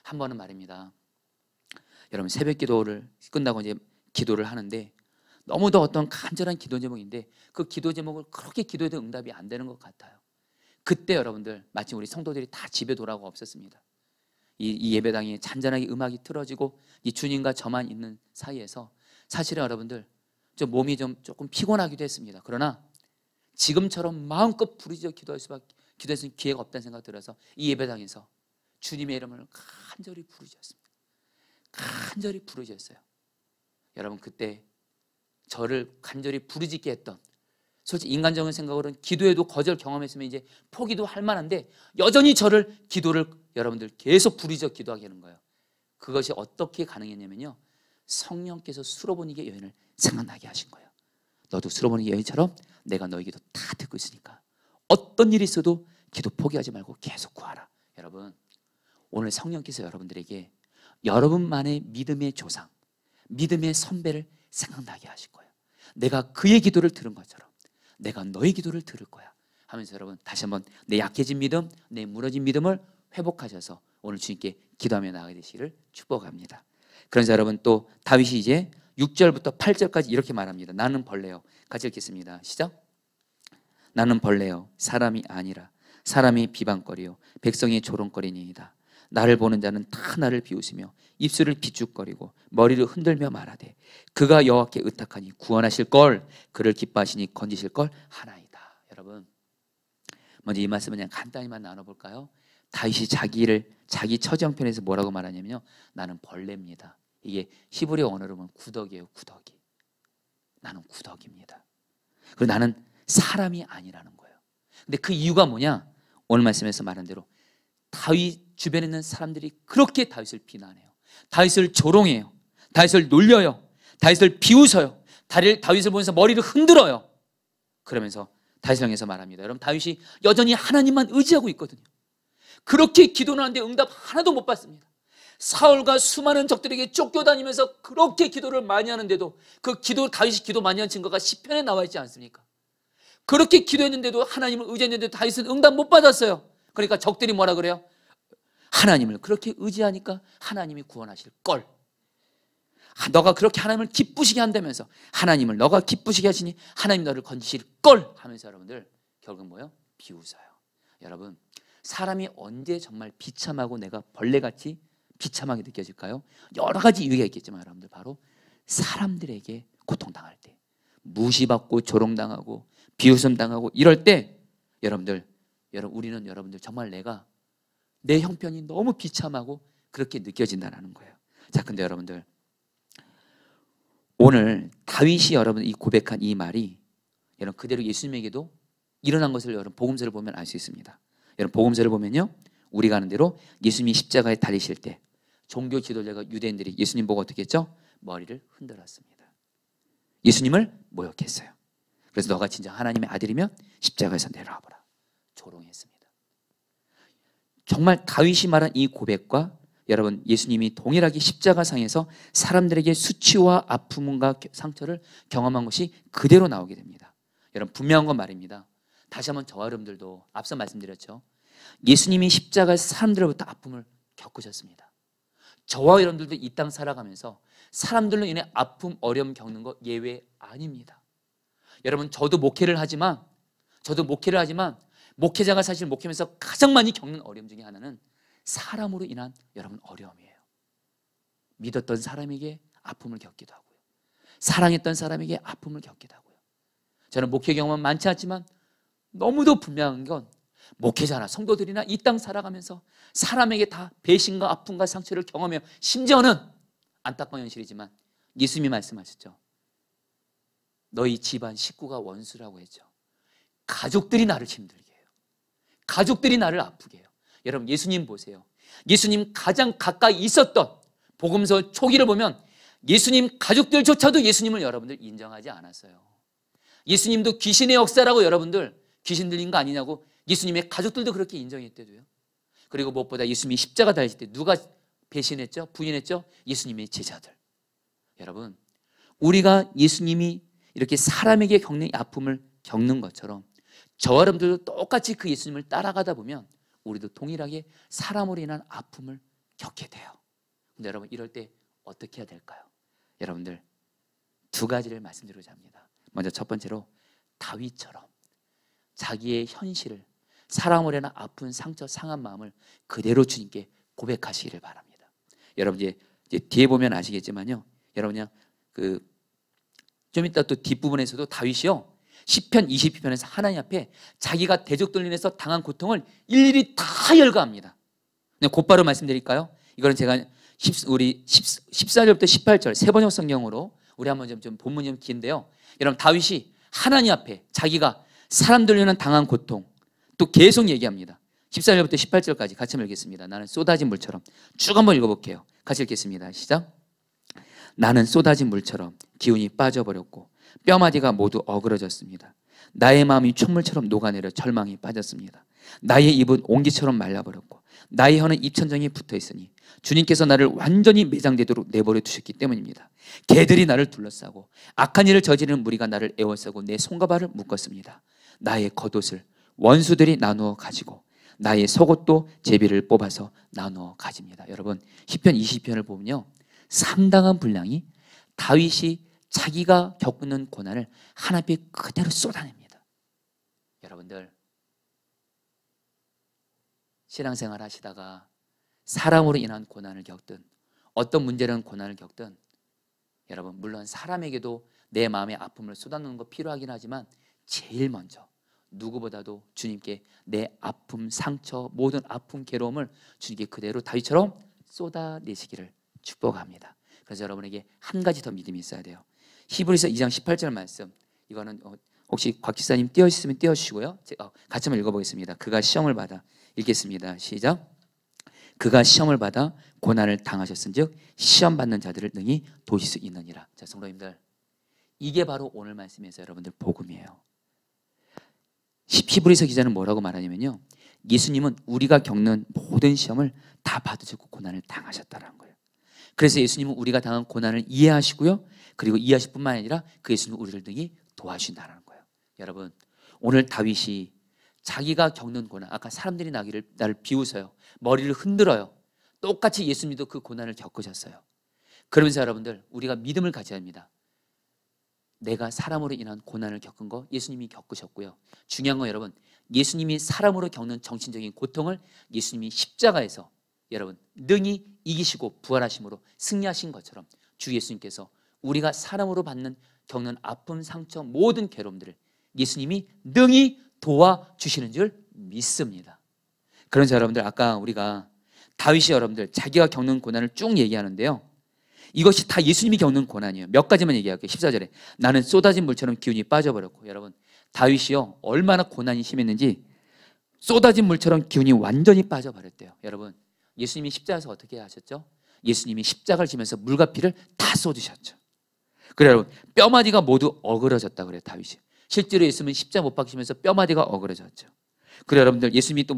한 번은 말입니다. 여러분 새벽 기도를 끝나고 이제 기도를 하는데 너무도 어떤 간절한 기도 제목인데 그 기도 제목을 그렇게 기도해도 응답이 안 되는 것 같아요. 그때 여러분들 마침 우리 성도들이 다 집에 돌아오고 없었습니다. 이 예배당에 잔잔하게 음악이 틀어지고 이 주님과 저만 있는 사이에서 사실은 여러분들 좀 몸이 좀 조금 피곤하기도 했습니다. 그러나 지금처럼 마음껏 부르짖어 기도했을 기회가 없다는 생각 들어서 이 예배당에서 주님의 이름을 간절히 부르짖었습니다. 간절히 부르짖었어요. 여러분 그때 저를 간절히 부르짖게 했던 솔직히 인간적인 생각으로는 기도해도 거절 경험했으면 이제 포기도 할 만한데 여전히 저를 기도를 여러분들 계속 부르짖어 기도하게 하는 거예요. 그것이 어떻게 가능했냐면요, 성령께서 수로보니게 여인을 생각나게 하신 거예요. 너도 수로보니게 여인처럼 내가 너희 기도 다 듣고 있으니까 어떤 일이 있어도 기도 포기하지 말고 계속 구하라. 여러분 오늘 성령께서 여러분들에게 여러분만의 믿음의 조상, 믿음의 선배를 생각나게 하실 거예요. 내가 그의 기도를 들은 것처럼 내가 너의 기도를 들을 거야 하면서 여러분 다시 한번 내 약해진 믿음, 내 무너진 믿음을 회복하셔서 오늘 주님께 기도하며 나아가게 되시기를 축복합니다. 그래서 여러분 또 다윗이 이제 6절부터 8절까지 이렇게 말합니다. 나는 벌레요. 같이 읽겠습니다. 시작. 나는 벌레요 사람이 아니라 사람이 비방거리요 백성이 조롱거리니이다. 나를 보는 자는 다 나를 비웃으며 입술을 비죽거리고 머리를 흔들며 말하되 그가 여호와께 의탁하니 구원하실 걸 그를 기뻐하시니 건지실 걸 하나이다. 여러분 먼저 이 말씀을 그냥 간단히만 나눠볼까요? 다윗이 자기 처지형편에서 뭐라고 말하냐면요, 나는 벌레입니다. 이게 히브리 언어로 보면 구더기예요. 구더기. 나는 구더기입니다. 그리고 나는 사람이 아니라는 거예요. 근데 그 이유가 뭐냐? 오늘 말씀에서 말한 대로 다윗 주변에 있는 사람들이 그렇게 다윗을 비난해요. 다윗을 조롱해요. 다윗을 놀려요. 다윗을 비웃어요. 다윗을 보면서 머리를 흔들어요. 그러면서 다윗을 향해서 말합니다. 여러분 다윗이 여전히 하나님만 의지하고 있거든요. 그렇게 기도는 하는데 응답 하나도 못 받습니다. 사울과 수많은 적들에게 쫓겨다니면서 그렇게 기도를 많이 하는데도 그 다윗이 기도 많이 한 증거가 시편에 나와 있지 않습니까? 그렇게 기도했는데도 하나님을 의지했는데도 다윗은 응답 못 받았어요. 그러니까 적들이 뭐라 그래요? 하나님을 그렇게 의지하니까 하나님이 구원하실 걸. 너가 그렇게 하나님을 기쁘시게 한다면서 하나님을 너가 기쁘시게 하시니 하나님 너를 건지실 걸 하면서 여러분들 결국 뭐예요? 비웃어요. 여러분 사람이 언제 정말 비참하고 내가 벌레같이 비참하게 느껴질까요? 여러 가지 이유가 있겠지만 여러분들 바로 사람들에게 고통당할 때, 무시받고 조롱당하고 비웃음당하고 이럴 때 우리는 여러분들 정말 내 형편이 너무 비참하고 그렇게 느껴진다는 거예요. 자, 근데 여러분들 오늘 다윗이 여러분 이 고백한 이 말이 여러분 그대로 예수님에게도 일어난 것을 여러분 복음서를 보면 알 수 있습니다. 여러분 복음서를 보면요, 우리가 아는 대로 예수님이 십자가에 달리실 때 종교 지도자가 유대인들이 예수님 보고 어떻게 했죠? 머리를 흔들었습니다. 예수님을 모욕했어요. 그래서 너가 진짜 하나님의 아들이면 십자가에서 내려와 보라. 조롱했습니다. 정말 다윗이 말한 이 고백과 여러분 예수님이 동일하게 십자가상에서 사람들에게 수치와 아픔과 상처를 경험한 것이 그대로 나오게 됩니다. 여러분 분명한 건 말입니다. 다시 한번 저와 여러분들도 앞서 말씀드렸죠. 예수님이 십자가에서 사람들로부터 아픔을 겪으셨습니다. 저와 여러분들도 이 땅 살아가면서 사람들로 인해 아픔, 어려움 겪는 거 예외 아닙니다. 여러분 저도 목회를 하지만 목회자가 사실 목회하면서 가장 많이 겪는 어려움 중에 하나는 사람으로 인한 여러분 어려움이에요. 믿었던 사람에게 아픔을 겪기도 하고요. 사랑했던 사람에게 아픔을 겪기도 하고요. 저는 목회 경험은 많지 않지만 너무도 분명한 건 목회자나 성도들이나 이 땅 살아가면서 사람에게 다 배신과 아픔과 상처를 경험해요. 심지어는 안타까운 현실이지만 예수님이 말씀하셨죠. 너희 집안 식구가 원수라고 했죠. 가족들이 나를 힘들게 해요. 가족들이 나를 아프게 해요. 여러분 예수님 보세요. 예수님 가장 가까이 있었던 복음서 초기를 보면 예수님 가족들조차도 예수님을 여러분들 인정하지 않았어요. 예수님도 귀신의 역사라고 여러분들 귀신 들린 거 아니냐고 예수님의 가족들도 그렇게 인정했대도요. 그리고 무엇보다 예수님이 십자가 달리실 때 누가 배신했죠? 부인했죠? 예수님의 제자들. 여러분 우리가 예수님이 이렇게 사람에게 겪는 아픔을 겪는 것처럼 저와 여러분들도 똑같이 그 예수님을 따라가다 보면 우리도 동일하게 사람으로 인한 아픔을 겪게 돼요. 근데 여러분 이럴 때 어떻게 해야 될까요? 여러분들 두 가지를 말씀드리고자 합니다. 먼저 첫 번째로 다윗처럼 자기의 현실을 사람으로 인한 아픈 상처 상한 마음을 그대로 주님께 고백하시기를 바랍니다. 여러분 이제 뒤에 보면 아시겠지만요. 여러분 그냥 좀 이따 또 뒷부분에서도 다윗이요. 시편 22편에서 하나님 앞에 자기가 대적들로 인해서 당한 고통을 일일이 다 열거합니다. 그냥 곧바로 말씀드릴까요? 이거는 제가 우리 14절부터 18절 세 번역 성경으로 우리 한번 좀 본문이 좀 긴데요. 여러분 다윗이 하나님 앞에 자기가 사람들로 인한 당한 고통 또 계속 얘기합니다. 14절부터 18절까지 같이 읽겠습니다. 나는 쏟아진 물처럼 쭉 한번 읽어볼게요. 같이 읽겠습니다. 시작. 나는 쏟아진 물처럼 기운이 빠져버렸고 뼈마디가 모두 어그러졌습니다. 나의 마음이 촛물처럼 녹아내려 절망이 빠졌습니다. 나의 입은 옹기처럼 말라버렸고 나의 혀는 입천장에 붙어있으니 주님께서 나를 완전히 매장되도록 내버려 두셨기 때문입니다. 개들이 나를 둘러싸고 악한 일을 저지르는 무리가 나를 에워싸고 내 손과 발을 묶었습니다. 나의 겉옷을 원수들이 나누어 가지고 나의 속옷도 제비를 뽑아서 나누어 가집니다. 여러분 시편 20편을 보면요. 상당한 분량이 다윗이 자기가 겪는 고난을 하나님 앞에 그대로 쏟아냅니다. 여러분들 신앙생활 하시다가 사람으로 인한 고난을 겪든 어떤 문제라는 고난을 겪든 여러분 물론 사람에게도 내 마음의 아픔을 쏟아놓는 거 필요하긴 하지만 제일 먼저 누구보다도 주님께 내 아픔, 상처, 모든 아픔, 괴로움을 주님께 그대로 다윗처럼 쏟아내시기를 축복합니다. 그래서 여러분에게 한 가지 더 믿음이 있어야 돼요. 히브리서 2장 18절 말씀 이거는 혹시 곽 기사님 띄워주시면 띄워주시고요. 같이 한번 읽어보겠습니다. 그가 시험을 받아 읽겠습니다. 시작. 그가 시험을 받아 고난을 당하셨은즉 시험 받는 자들을 능히 도실 수 있느니라. 자 성도님들 이게 바로 오늘 말씀에서 여러분들 복음이에요. 히브리서 기자는 뭐라고 말하냐면요. 예수님은 우리가 겪는 모든 시험을 다 받으시고 고난을 당하셨다는 거예요. 그래서 예수님은 우리가 당한 고난을 이해하시고요. 그리고 이해하실 뿐만 아니라 그 예수님은 우리를 등히 도와주신다는 거예요. 여러분 오늘 다윗이 자기가 겪는 고난 아까 사람들이 나를 비웃어요. 머리를 흔들어요. 똑같이 예수님도 그 고난을 겪으셨어요. 그러면서 여러분들 우리가 믿음을 가져야 합니다. 내가 사람으로 인한 고난을 겪은 거 예수님이 겪으셨고요. 중요한 건 여러분 예수님이 사람으로 겪는 정신적인 고통을 예수님이 십자가에서 여러분 능히 이기시고 부활하심으로 승리하신 것처럼 주 예수님께서 우리가 사람으로 겪는 아픔, 상처, 모든 괴로움들을 예수님이 능히 도와주시는 줄 믿습니다. 그래서 여러분들 아까 우리가 다윗이 여러분들 자기가 겪는 고난을 쭉 얘기하는데요. 이것이 다 예수님이 겪는 고난이에요. 몇 가지만 얘기할게요. 14절에 나는 쏟아진 물처럼 기운이 빠져버렸고 여러분 다윗이요 얼마나 고난이 심했는지 쏟아진 물처럼 기운이 완전히 빠져버렸대요. 여러분 예수님이 십자가에서 어떻게 하셨죠? 예수님이 십자가를 지면서 물과 피를 다 쏟으셨죠. 그래요 여러분 뼈마디가 모두 어그러졌다 그래요. 다윗이 실제로 예수님은 십자가 못 박히시면서 뼈마디가 어그러졌죠. 그래요 여러분들 예수님이 또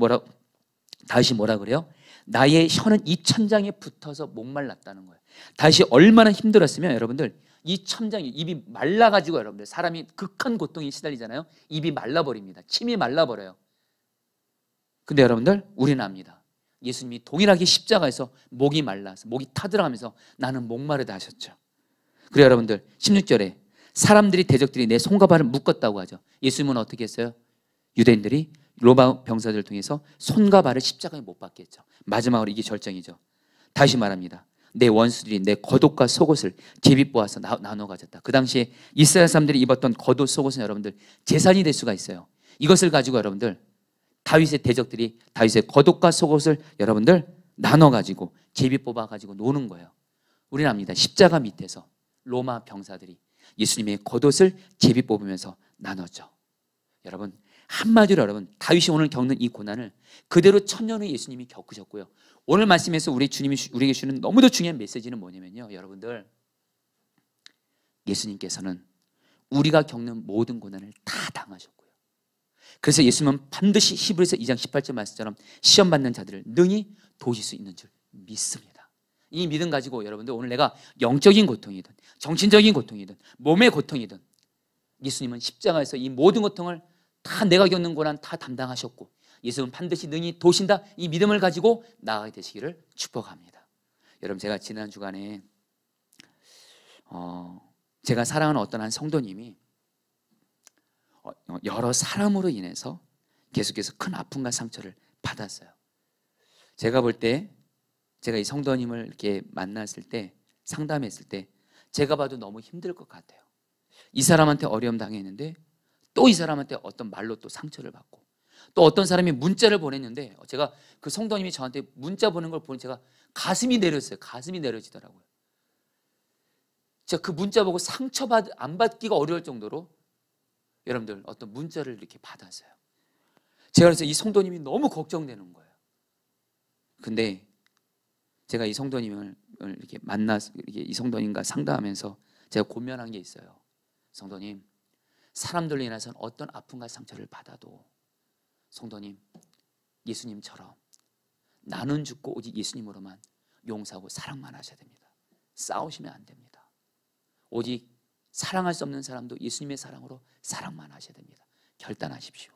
다윗이 뭐라 그래요? 나의 혀는 이 천장에 붙어서 목말랐다는 거예요. 다윗이 얼마나 힘들었으면 여러분들 이 천장이 입이 말라가지고 여러분들 사람이 극한 고통에 시달리잖아요. 입이 말라버립니다. 침이 말라버려요. 근데 여러분들 우리는 압니다. 예수님이 동일하게 십자가에서 목이 말라서 목이 타들어가면서 나는 목마르다 하셨죠. 그래요 여러분들 16절에 사람들이 대적들이 내 손과 발을 묶었다고 하죠. 예수님은 어떻게 했어요? 유대인들이 로마 병사들을 통해서 손과 발을 십자가에 못 박게 했죠. 마지막으로 이게 절정이죠. 다시 말합니다. 내 원수들이 내 겉옷과 속옷을 제비 뽑아서 나눠 가졌다. 그 당시에 이스라엘 사람들이 입었던 겉옷 속옷은 여러분들 재산이 될 수가 있어요. 이것을 가지고 여러분들 다윗의 대적들이 다윗의 겉옷과 속옷을 여러분들 나눠 가지고 제비 뽑아 가지고 노는 거예요. 우리는 압니다. 십자가 밑에서 로마 병사들이 예수님의 겉옷을 제비 뽑으면서 나눴죠. 여러분 한마디로 여러분, 다윗이 오늘 겪는 이 고난을 그대로 천년의 예수님이 겪으셨고요. 오늘 말씀에서 우리 주님이 우리에게 주는 너무도 중요한 메시지는 뭐냐면요, 여러분들, 예수님께서는 우리가 겪는 모든 고난을 다 당하셨고요. 그래서 예수님은 반드시 히브리서 2장 18절 말씀처럼 시험 받는 자들을 능히 도우실 수 있는 줄 믿습니다. 이 믿음 가지고 여러분들, 오늘 내가 영적인 고통이든 정신적인 고통이든 몸의 고통이든, 예수님은 십자가에서 이 모든 고통을 다, 내가 겪는 고난 다 담당하셨고 예수님은 반드시 능히 도우신다, 이 믿음을 가지고 나아가게 되시기를 축복합니다. 여러분, 제가 지난 주간에 제가 사랑하는 어떤 한 성도님이 여러 사람으로 인해서 계속해서 큰 아픔과 상처를 받았어요. 제가 볼 때, 제가 이 성도님을 이렇게 만났을 때, 상담했을 때 제가 봐도 너무 힘들 것 같아요. 이 사람한테 어려움 당했는데 또 이 사람한테 어떤 말로 또 상처를 받고, 또 어떤 사람이 문자를 보냈는데 제가 그 성도님이 저한테 문자 보낸 걸 보니 제가 가슴이 내렸어요. 가슴이 내려지더라고요. 제가 그 문자 보고 안 받기가 어려울 정도로 여러분들 어떤 문자를 이렇게 받았어요. 제가 그래서 이 성도님이 너무 걱정되는 거예요. 근데 제가 이 성도님을 이렇게 만나서 이 성도님과 상담하면서 제가 고민한 게 있어요. 성도님, 사람들로 인해서는 어떤 아픔과 상처를 받아도 성도님, 예수님처럼 나는 죽고 오직 예수님으로만 용서하고 사랑만 하셔야 됩니다. 싸우시면 안 됩니다. 오직 사랑할 수 없는 사람도 예수님의 사랑으로 사랑만 하셔야 됩니다. 결단하십시오.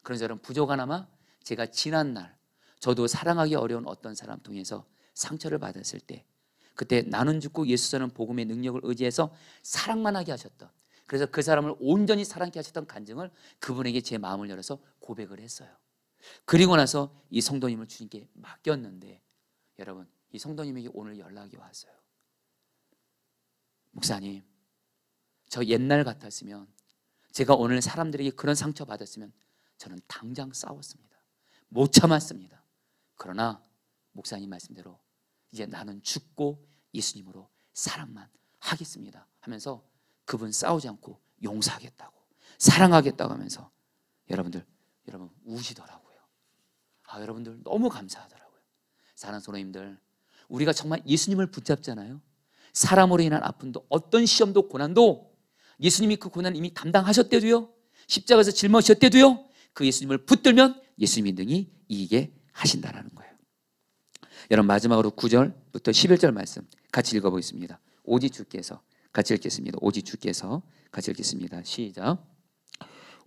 그래서 여러분, 부족하나마 제가 지난날 저도 사랑하기 어려운 어떤 사람 통해서 상처를 받았을 때, 그때 나는 죽고 예수라는 복음의 능력을 의지해서 사랑만 하게 하셨던, 그래서 그 사람을 온전히 사랑케 하셨던 간증을 그분에게 제 마음을 열어서 고백을 했어요. 그리고 나서 이 성도님을 주님께 맡겼는데, 여러분, 이 성도님에게 오늘 연락이 왔어요. 목사님, 저 옛날 같았으면, 제가 오늘 사람들에게 그런 상처 받았으면 저는 당장 싸웠습니다. 못 참았습니다. 그러나 목사님 말씀대로 이제 나는 죽고 예수님으로 사랑만 하겠습니다 하면서 그분 싸우지 않고 용서하겠다고, 사랑하겠다고 하면서 여러분 우시더라고요. 여러분들 너무 감사하더라고요. 사랑하는 성도님들, 우리가 정말 예수님을 붙잡잖아요. 사람으로 인한 아픔도, 어떤 시험도 고난도 예수님이 그 고난을 이미 담당하셨대도요, 십자가에서 짊어지셨대도요, 그 예수님을 붙들면 예수님이 능히 이기게 하신다라는 거예요. 여러분, 마지막으로 9절부터 11절 말씀 같이 읽어보겠습니다. 오직 주께서, 같이 읽겠습니다. 오직 주께서, 같이 읽겠습니다. 시작.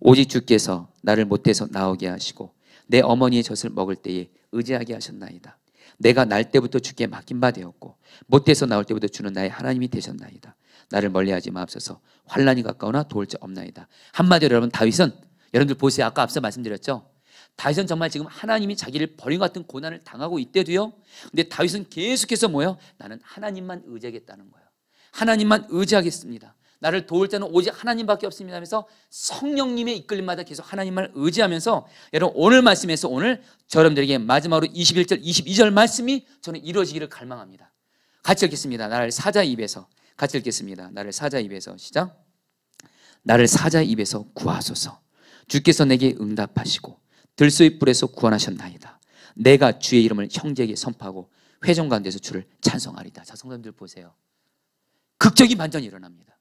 오직 주께서 나를 못해서 나오게 하시고 내 어머니의 젖을 먹을 때에 의지하게 하셨나이다. 내가 날 때부터 주께 맡긴 바 되었고 못해서 나올 때부터 주는 나의 하나님이 되셨나이다. 나를 멀리하지 마옵소서. 환난이 가까우나 도울 자 없나이다. 한마디로 여러분, 다윗은, 여러분들 보세요. 아까 앞서 말씀드렸죠. 다윗은 정말 지금 하나님이 자기를 버린 것 같은 고난을 당하고 있대도요. 근데 다윗은 계속해서 뭐예요? 나는 하나님만 의지하겠다는 거예요. 하나님만 의지하겠습니다. 나를 도울 자는 오직 하나님밖에 없습니다 하면서 성령님의 이끌림마다 계속 하나님만 의지하면서, 여러분, 오늘 말씀에서 오늘 여러분들에게 마지막으로 21절 22절 말씀이 저는 이루어지기를 갈망합니다. 같이 읽겠습니다. 나를 사자 입에서, 같이 읽겠습니다. 나를 사자 입에서, 시작. 나를 사자 입에서 구하소서. 주께서 내게 응답하시고 들소의 뿔에서 구원하셨나이다. 내가 주의 이름을 형제에게 선포하고 회중 가운데서 주를 찬송하리다. 자, 성도님들 보세요. 극적인 반전이 일어납니다.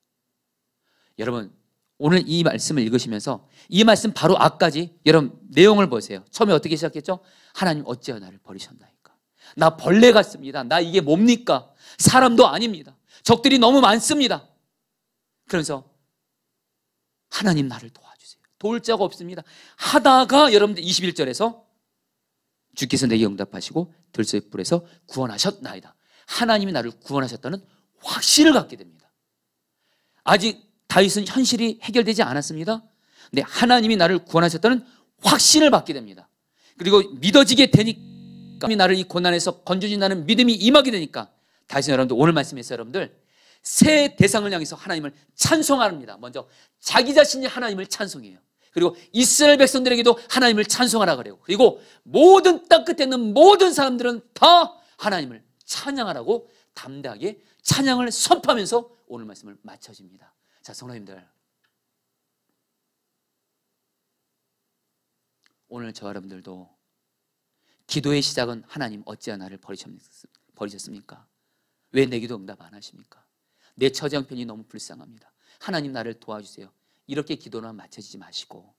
여러분, 오늘 이 말씀을 읽으시면서 이 말씀 바로 앞까지 여러분 내용을 보세요. 처음에 어떻게 시작했죠? 하나님 어찌하여 나를 버리셨나이까? 나 벌레 같습니다. 나 이게 뭡니까? 사람도 아닙니다. 적들이 너무 많습니다. 그래서 하나님 나를 도와주세요. 도울 자가 없습니다. 하다가 여러분들 21절에서 주께서 내게 응답하시고 들소의 뿔에서 구원하셨나이다. 하나님이 나를 구원하셨다는 확신을 갖게 됩니다. 아직 다윗은 현실이 해결되지 않았습니다. 근데 하나님이 나를 구원하셨다는 확신을 받게 됩니다. 그리고 믿어지게 되니까, 나를 이 고난에서 건져준다는 믿음이 임하게 되니까 다윗은 여러분들 오늘 말씀에서 여러분들 새 대상을 향해서 하나님을 찬송합니다. 먼저 자기 자신이 하나님을 찬송해요. 그리고 이스라엘 백성들에게도 하나님을 찬송하라 그래요. 그리고 모든 땅 끝에 있는 모든 사람들은 다 하나님을 찬양하라고 담대하게 찬양을 선포하면서 오늘 말씀을 마쳐집니다. 자, 성도님들, 오늘 저와 여러분들도 기도의 시작은 하나님 어찌하여 나를 버리셨습니까? 왜 내 기도 응답 안 하십니까? 내 처지 형편이 너무 불쌍합니다. 하나님 나를 도와주세요. 이렇게 기도는 맞춰지지 마시고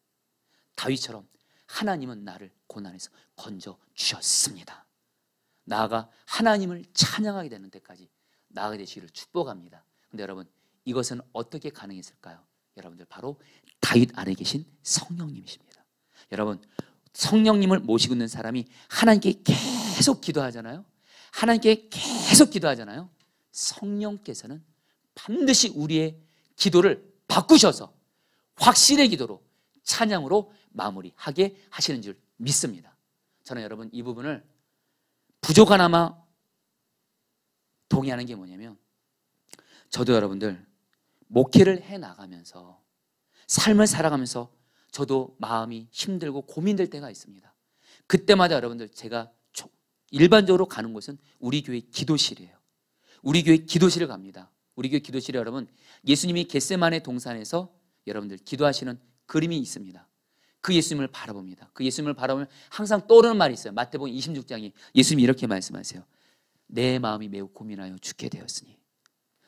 다윗처럼 하나님은 나를 고난에서 건져 주셨습니다. 나아가 하나님을 찬양하게 되는 데까지 나아가게 되시기를 축복합니다. 근데 여러분, 이것은 어떻게 가능했을까요? 여러분들, 바로 다윗 안에 계신 성령님이십니다. 여러분, 성령님을 모시고 있는 사람이 하나님께 계속 기도하잖아요. 하나님께 계속 기도하잖아요. 성령께서는 반드시 우리의 기도를 바꾸셔서 확신의 기도로, 찬양으로 마무리하게 하시는 줄 믿습니다. 저는 여러분, 이 부분을 부족하나마 동의하는 게 뭐냐면, 저도 여러분들 목회를 해나가면서 삶을 살아가면서 저도 마음이 힘들고 고민될 때가 있습니다. 그때마다 여러분들, 제가 일반적으로 가는 곳은 우리 교회 기도실이에요. 우리 교회 기도실을 갑니다. 우리 교회 기도실에 여러분, 예수님이 겟세마네 동산에서 여러분들 기도하시는 그림이 있습니다. 그 예수님을 바라봅니다. 그 예수님을 바라보면 항상 떠오르는 말이 있어요. 마태복음 26장에 예수님이 이렇게 말씀하세요. 내 마음이 매우 고민하여 죽게 되었으니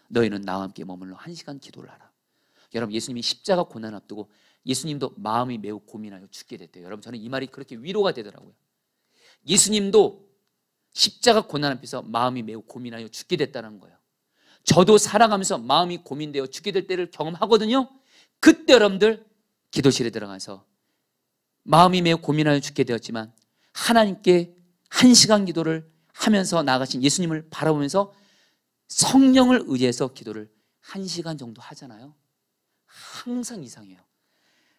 너희는 나와 함께 머물러 1시간 기도를 하라. 여러분, 예수님이 십자가 고난 앞두고 예수님도 마음이 매우 고민하여 죽게 됐대요. 여러분, 저는 이 말이 그렇게 위로가 되더라고요. 예수님도 십자가 고난 앞에서 마음이 매우 고민하여 죽게 됐다는 거예요. 저도 살아가면서 마음이 고민되어 죽게 될 때를 경험하거든요. 그때 여러분들 기도실에 들어가서 마음이 매우 고민하여 죽게 되었지만 하나님께 1시간 기도를 하면서 나아가신 예수님을 바라보면서 성령을 의지해서 기도를 1시간 정도 하잖아요. 항상 이상해요.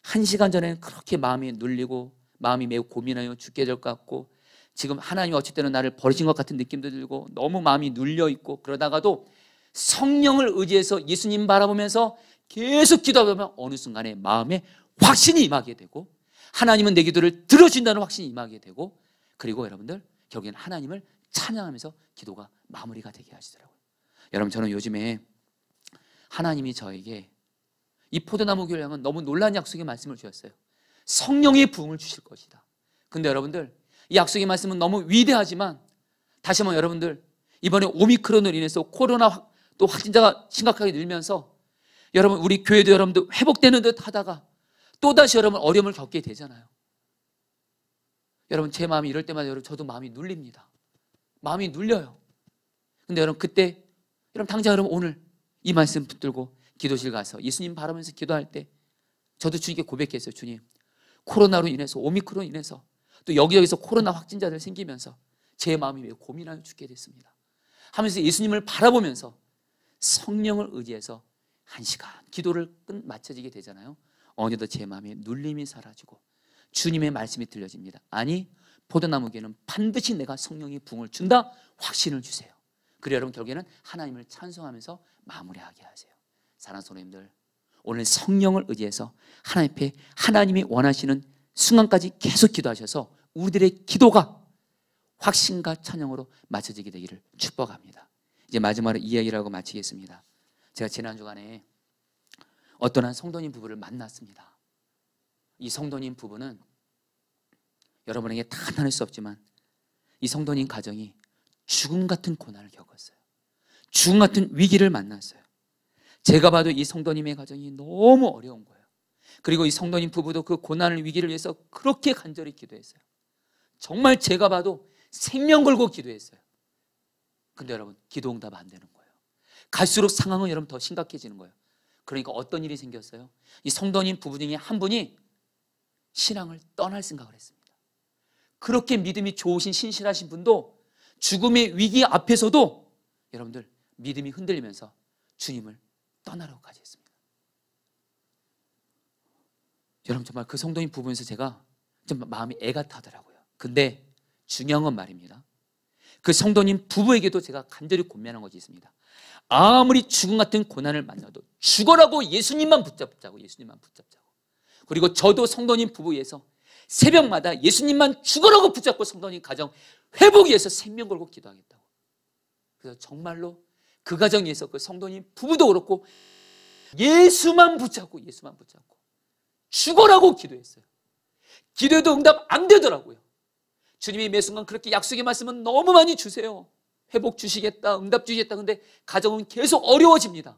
1시간 전에는 그렇게 마음이 눌리고 마음이 매우 고민하여 죽게 될 것 같고, 지금 하나님이 어찌 때는 나를 버리신 것 같은 느낌도 들고 너무 마음이 눌려있고, 그러다가도 성령을 의지해서 예수님 바라보면서 계속 기도하다 보면 어느 순간에 마음에 확신이 임하게 되고, 하나님은 내 기도를 들어준다는 확신이 임하게 되고, 그리고 여러분들 결국엔 하나님을 찬양하면서 기도가 마무리가 되게 하시더라고요. 여러분, 저는 요즘에 하나님이 저에게 이 포도나무 교회를 향한 너무 놀라운 약속의 말씀을 주셨어요. 성령의 부흥을 주실 것이다. 근데 여러분들, 이 약속의 말씀은 너무 위대하지만 다시 한번 여러분들, 이번에 오미크론으로 인해서 코로나 또 확진자가 심각하게 늘면서 여러분, 우리 교회도 여러분들 회복되는 듯 하다가 또다시 여러분 어려움을 겪게 되잖아요. 여러분, 제 마음이 이럴 때마다 여러분, 저도 마음이 눌립니다. 마음이 눌려요. 근데 여러분, 그때 여러분 당장 여러분 오늘 이 말씀 붙들고 기도실 가서 예수님 바라보면서 기도할 때 저도 주님께 고백했어요. 주님, 코로나로 인해서, 오미크론 인해서 또 여기저기서 코로나 확진자들 생기면서 제 마음이 매우 고민하여 죽게 됐습니다 하면서 예수님을 바라보면서 성령을 의지해서 1시간 기도를 마쳐지게 되잖아요. 어느덧 제 마음에 눌림이 사라지고 주님의 말씀이 들려집니다. 아니, 포도나무에는 반드시 내가 성령의 부흥을 준다, 확신을 주세요. 그래야 여러분 결국에는 하나님을 찬송하면서 마무리하게 하세요. 사랑하는 성도님들, 오늘 성령을 의지해서 하나님 앞에 하나님이 원하시는 순간까지 계속 기도하셔서 우리들의 기도가 확신과 찬양으로 맞춰지게 되기를 축복합니다. 이제 마지막으로 이 이야기를 하고 마치겠습니다. 제가 지난 주간에 어떤 한 성도님 부부를 만났습니다. 이 성도님 부부는 여러분에게 다 나눌 수 없지만 이 성도님 가정이 죽음 같은 고난을 겪었어요. 죽음 같은 위기를 만났어요. 제가 봐도 이 성도님의 가정이 너무 어려운 거예요. 그리고 이 성도님 부부도 그 고난을, 위기를 위해서 그렇게 간절히 기도했어요. 정말 제가 봐도 생명 걸고 기도했어요. 근데 여러분, 기도 응답 안 되는 거예요. 갈수록 상황은 여러분 더 심각해지는 거예요. 그러니까 어떤 일이 생겼어요? 이 성도님 부부 중에 한 분이 신앙을 떠날 생각을 했습니다. 그렇게 믿음이 좋으신 신실하신 분도 죽음의 위기 앞에서도 여러분들 믿음이 흔들리면서 주님을 떠나려고까지 했습니다. 여러분, 정말 그 성도님 부부에서 제가 좀 마음이 애가 타더라고요. 근데 중요한 건 말입니다. 그 성도님 부부에게도 제가 간절히 고민한 것이 있습니다. 아무리 죽음 같은 고난을 만나도 죽어라고 예수님만 붙잡자고, 예수님만 붙잡자고. 그리고 저도 성도님 부부 위해서 새벽마다 예수님만 죽어라고 붙잡고 성도님 가정 회복을 위해서 생명 걸고 기도하겠다고. 그래서 정말로 그 가정 위해서 그 성도님 부부도 그렇고 예수만 붙잡고 죽어라고 기도했어요. 기도해도 응답 안 되더라고요. 주님이 매 순간 그렇게 약속의 말씀은 너무 많이 주세요. 회복 주시겠다, 응답 주시겠다. 근데 가정은 계속 어려워집니다.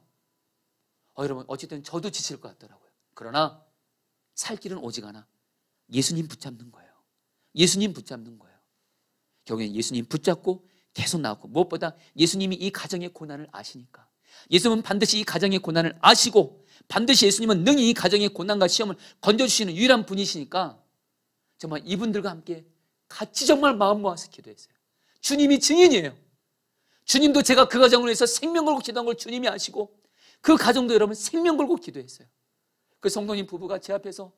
여러분, 어쨌든 저도 지칠 것 같더라고요. 그러나 살 길은 오직 하나, 예수님 붙잡는 거예요. 예수님 붙잡는 거예요. 결국엔 예수님 붙잡고 계속 나왔고, 무엇보다 예수님이 이 가정의 고난을 아시니까, 예수님은 반드시 이 가정의 고난을 아시고, 반드시 예수님은 능히 이 가정의 고난과 시험을 건져주시는 유일한 분이시니까 정말 이분들과 함께 같이 정말 마음 모아서 기도했어요. 주님이 증인이에요. 주님도 제가 그 가정을 위해서 생명 걸고 기도한 걸 주님이 아시고, 그 가정도 여러분 생명 걸고 기도했어요. 그 성도님 부부가 제 앞에서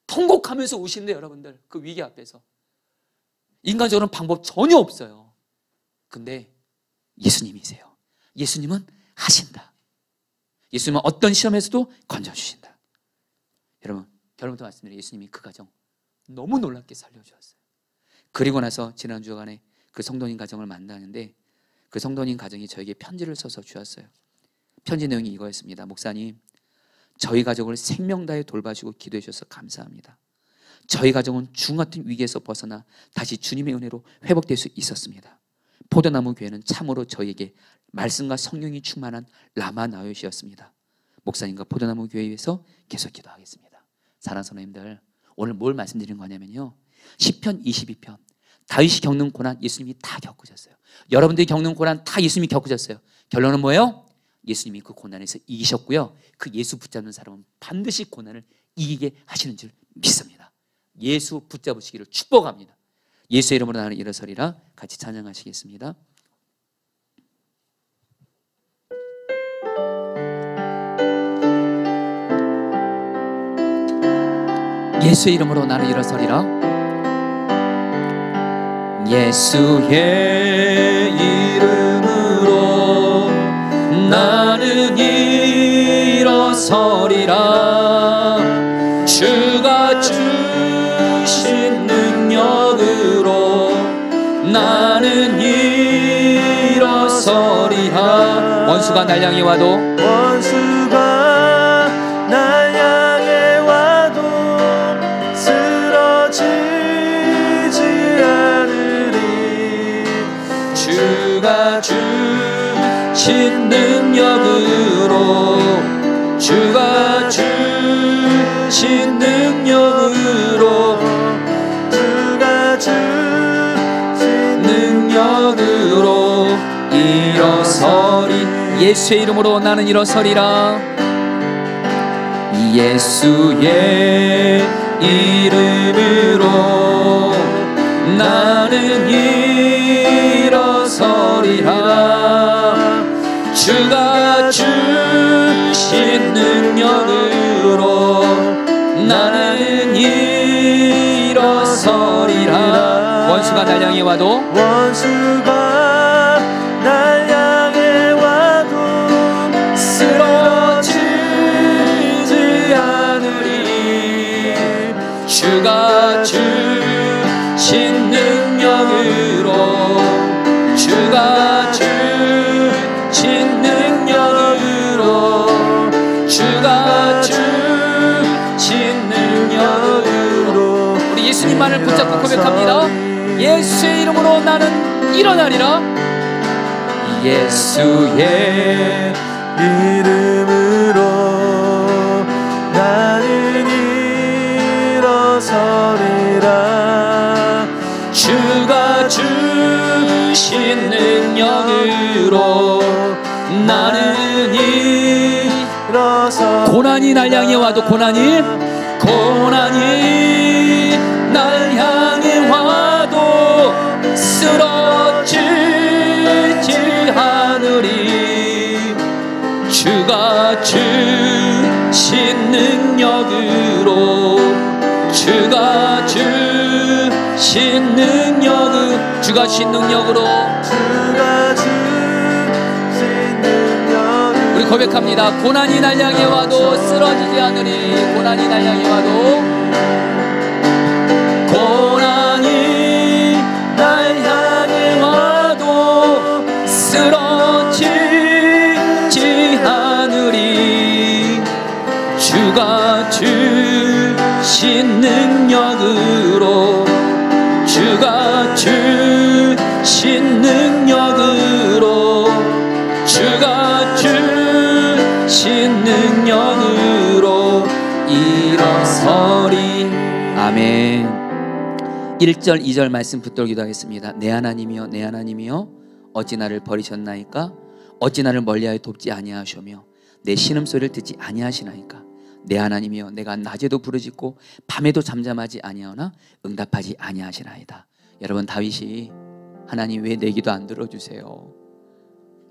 통곡하면서 우시는데, 여러분들 그 위기 앞에서 인간적으로는 방법 전혀 없어요. 근데 예수님이세요. 예수님은 하신다. 예수님은 어떤 시험에서도 건져주신다. 여러분, 결론부터 말씀드려요. 예수님이 그 가정 너무 놀랍게 살려주었어요. 그리고 나서 지난 주간에 그 성도님 가정을 만나는데, 그 성도님 가정이 저에게 편지를 써서 주었어요. 편지 내용이 이거였습니다. 목사님, 저희 가족을 생명 다해 돌봐주고 기도해 주셔서 감사합니다. 저희 가정은 중 같은 위기에서 벗어나 다시 주님의 은혜로 회복될 수 있었습니다. 포도나무 교회는 참으로 저희에게 말씀과 성령이 충만한 라마 나요시였습니다. 목사님과 포도나무 교회에 위해서 계속 기도하겠습니다. 사랑하는 성도님들, 오늘 뭘 말씀드리는 거냐면요, 시편 22편, 다윗이 겪는 고난 예수님이 다 겪으셨어요. 여러분들이 겪는 고난 다 예수님이 겪으셨어요. 결론은 뭐예요? 예수님이 그 고난에서 이기셨고요, 그 예수 붙잡는 사람은 반드시 고난을 이기게 하시는 줄 믿습니다. 예수 붙잡으시기를 축복합니다. 예수의 이름으로 나는 일어서리라. 같이 찬양하시겠습니다. 예수의 이름으로 나는 일어서리라. 예수의 이름으로 나는 일어서리라. 주가 주신 능력으로 나는 일어서리라. 원수가 날 향해 와도, 원수가 날 향해 와도 쓰러지지 않으리. 주가 주신 능력으로, 주가 주신 능력으로, 주가 주신 능력으로 일어서리. 예수의 이름으로 나는 일어서리라. 예수의 이름으로 나는 일어서리라. 주가 주신 능력으로 나는 일어서리라. 원수가 날 향해 와도, 원수가 날 향해 와도 쓰러지지 않으리. 주가 주신 능력으로, 주가 주신 능력으로, 주가 주신 능력으로. 우리 예수님만을 붙잡고 고백합니다. 예수의 이름으로 나는 일어나리라. 예수의 이름으로 나는 일어서리라. 주가 주신 능력으로 나는 일어서. 고난이 날 향해 와도, 고난이 날 향해 와도 쓰러지지 않으리. 주가 주신 능력으로, 주가 주신 능력으로, 주가 주신 능력으로, 주가 주신 능력으로. 우리 고백합니다. 고난이 날 향해 와도 쓰러지지 않으리. 고난이 날 향해 와도, 고난이 날 향해 와도 쓰러지지 않으리. 주가 주신 능력으로, 1절 2절 말씀 붙들어 기도하겠습니다. 내 하나님이여 내 하나님이여 어찌 나를 버리셨나이까? 어찌 나를 멀리하여 돕지 아니하시오며 내 신음소리를 듣지 아니하시나이까? 내 하나님이여 내가 낮에도 부르짖고 밤에도 잠잠하지 아니하나 응답하지 아니하시나이다. 여러분, 다윗이 하나님 왜 내 기도 안 들어주세요?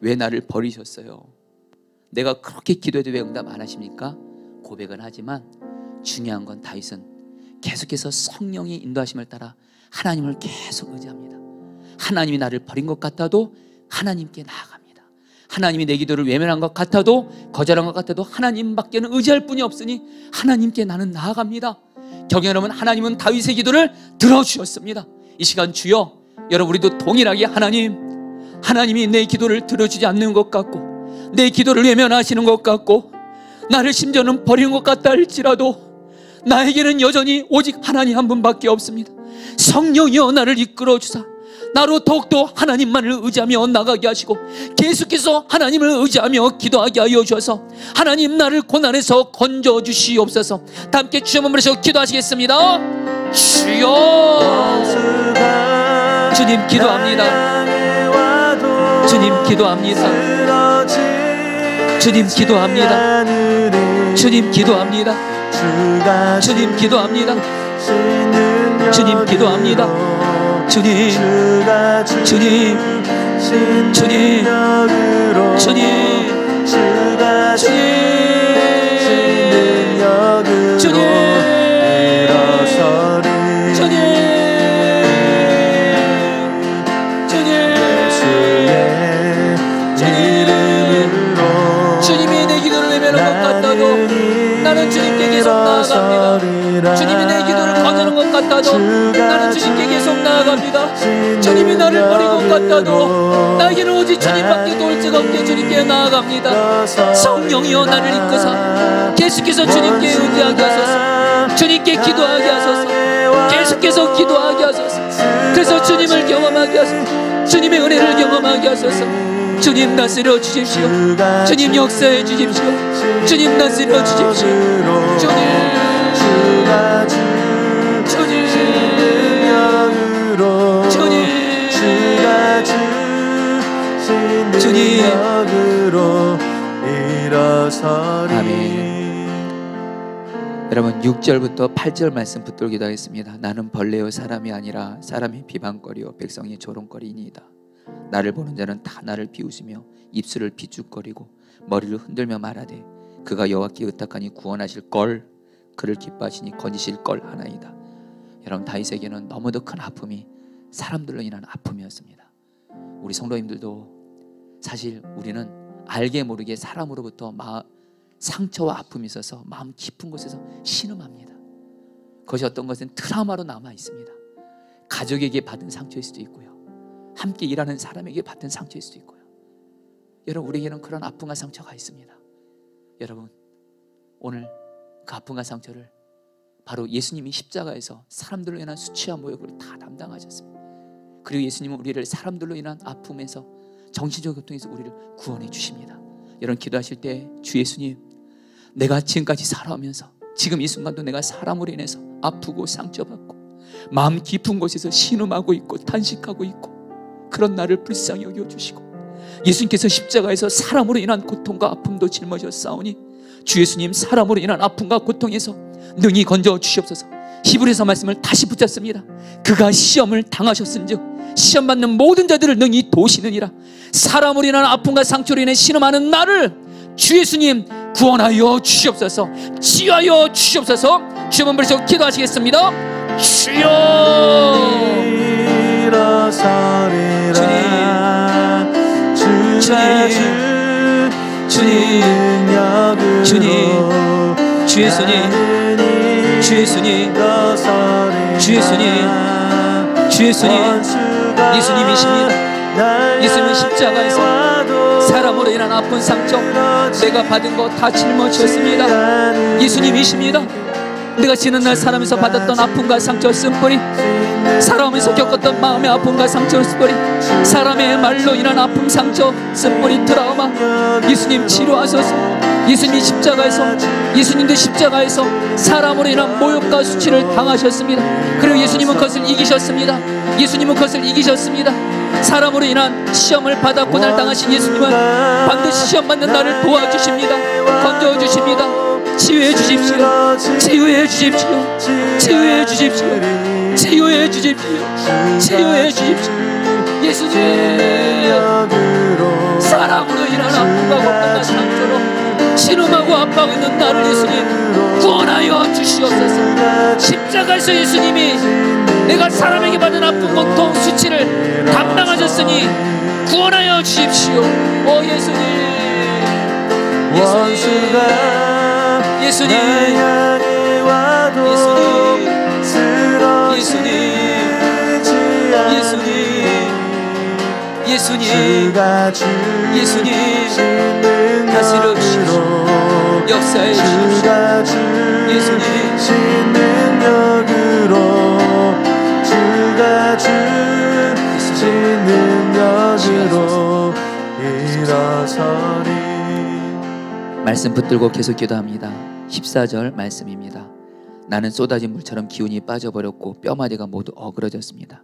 왜 나를 버리셨어요? 내가 그렇게 기도해도 왜 응답 안 하십니까? 고백은 하지만 중요한 건 다윗은 계속해서 성령의 인도하심을 따라 하나님을 계속 의지합니다. 하나님이 나를 버린 것 같아도 하나님께 나아갑니다. 하나님이 내 기도를 외면한 것 같아도, 거절한 것 같아도 하나님밖에는 의지할 분이 없으니 하나님께 나는 나아갑니다. 경외 여러분, 하나님은 다윗의 기도를 들어주셨습니다. 이 시간 주여, 여러분 우리도 동일하게 하나님이 내 기도를 들어주지 않는 것 같고 내 기도를 외면하시는 것 같고 나를 심지어는 버리는 것 같다 할지라도 나에게는 여전히 오직 하나님 한 분밖에 없습니다. 성령이여 나를 이끌어 주사 나로 더욱더 하나님만을 의지하며 나가게 하시고 계속해서 하나님을 의지하며 기도하게 하여 주셔서 하나님 나를 고난에서 건져 주시옵소서. 다 함께 주여 부르셔 기도하시겠습니다. 주여, 주님 기도합니다. 주님 기도합니다. 주님 기도합니다. 주님 기도합니다. 주님 기도합니다. 주님 기도합니다. 주님, 주님, 주님, 주님, 주님, 주님이 내 기도를 외면한 것 같아도 나는 주님께 계속 나아갑니다. 주님이 내 기도를 거절한 것 같아도 나는 주님께 계속 나아갑니다. 주님이 나를 버린 것 같아도 나에게는 오직 주님밖에 도울 적 없게 주님께 나아갑니다. 성령이여 나를 이끄사 계속해서 주님께 의지하게 하소서. 주님께 기도하게 하소서. 계속해서 기도하게 하소서. 그래서 주님을 경험하게 하소서. 주님의 은혜를 경험하게 하소서. 주님 다스려 주십시오. 주님 역사해 주십시오. 주님 다스려 주십시오. 주님, 주님, 주님, 아멘. 여러분 6절부터 8절 말씀 붙들어 기도하겠습니다. 나는 벌레요 사람이 아니라 사람이 비방거리요 백성이 조롱거리니이다. 나를 보는 자는 다 나를 비웃으며 입술을 비죽거리고 머리를 흔들며 말하되 그가 여호와께 의탁하니 구원하실 걸, 그를 기뻐하시니 건지실 걸 하나이다. 여러분, 다윗에게는 너무도 큰 아픔이 사람들로 인한 아픔이었습니다. 우리 성도님들도 사실 우리는 알게 모르게 사람으로부터 상처와 아픔이 있어서 마음 깊은 곳에서 신음합니다. 그것이 어떤 것은 트라우마로 남아 있습니다. 가족에게 받은 상처일 수도 있고요, 함께 일하는 사람에게 받은 상처일 수도 있고요. 여러분, 우리에게는 그런 아픔과 상처가 있습니다. 여러분, 오늘 그 아픔과 상처를 바로 예수님이 십자가에서 사람들로 인한 수치와 모욕을 다 담당하셨습니다. 그리고 예수님은 우리를 사람들로 인한 아픔에서, 정신적 고통에서 우리를 구원해 주십니다. 여러분, 기도하실 때 주 예수님, 내가 지금까지 살아오면서 지금 이 순간도 내가 사람으로 인해서 아프고 상처받고 마음 깊은 곳에서 신음하고 있고 탄식하고 있고 그런 나를 불쌍히 여겨주시고, 예수님께서 십자가에서 사람으로 인한 고통과 아픔도 짊어졌사오니 주 예수님, 사람으로 인한 아픔과 고통에서 능히 건져 주시옵소서. 히브리서 말씀을 다시 붙잡습니다. 그가 시험을 당하셨은즉 시험 받는 모든 자들을 능히 도우시느니라. 사람으로 인한 아픔과 상처로 인해 신음하는 나를 주 예수님 구원하여 주시옵소서. 치유하여 주시옵소서. 주여 한번 부르셔 기도하시겠습니다. 주여, 주님, 주님, 주 예수님, 주 예수님, 주 예수님, 주 예수님, 예수님이십니다. 예수님은 십자가에서 사람으로 인한 아픈 상처 내가 받은 거 다 짊어졌습니다. 예수님이십니다. 내가 지는 날 사람에서 받았던 아픔과 상처 쓴뿌리 살아오면서 겪었던 마음의 아픔과 상처, 쓴뿌리, 사람의 말로 인한 아픔, 상처, 쓴뿌리, 트라우마, 예수님 치료하소서. 예수님이 십자가에서, 예수님도 십자가에서 사람으로 인한 모욕과 수치를 당하셨습니다. 그리고 예수님은 그것을 이기셨습니다. 예수님은 그것을 이기셨습니다. 사람으로 인한 시험을 받아 고난을 당하신 예수님은 반드시 시험 받는 나를 도와주십니다. 건져 주십니다. 치유해 주십시오. 치유해 주십시오. 치유해 주십시오. 치유해 주십시오. 치유해 주십시오. 예수님, 사람으로 인한 아픔과 고통과 상처로 신음하고 아파하고 있는 나를 예수님 구원하여 주시옵소서. 십자가에서 예수님이 내가 사람에게 받은 아픔, 고통, 수치를 담당하셨으니 구원하여 주십시오. 오 예수님, 예수님, 예수님, 예수님, 예수님, 예수님, 예수님, 다스려 주십시오. 역사해 주십시오. 예수님, 능력으로 주가 주신 능력으로 일어서리. 말씀 붙들고 계속 기도합니다. 14절 말씀입니다. 나는 쏟아진 물처럼 기운이 빠져버렸고 뼈마디가 모두 어그러졌습니다.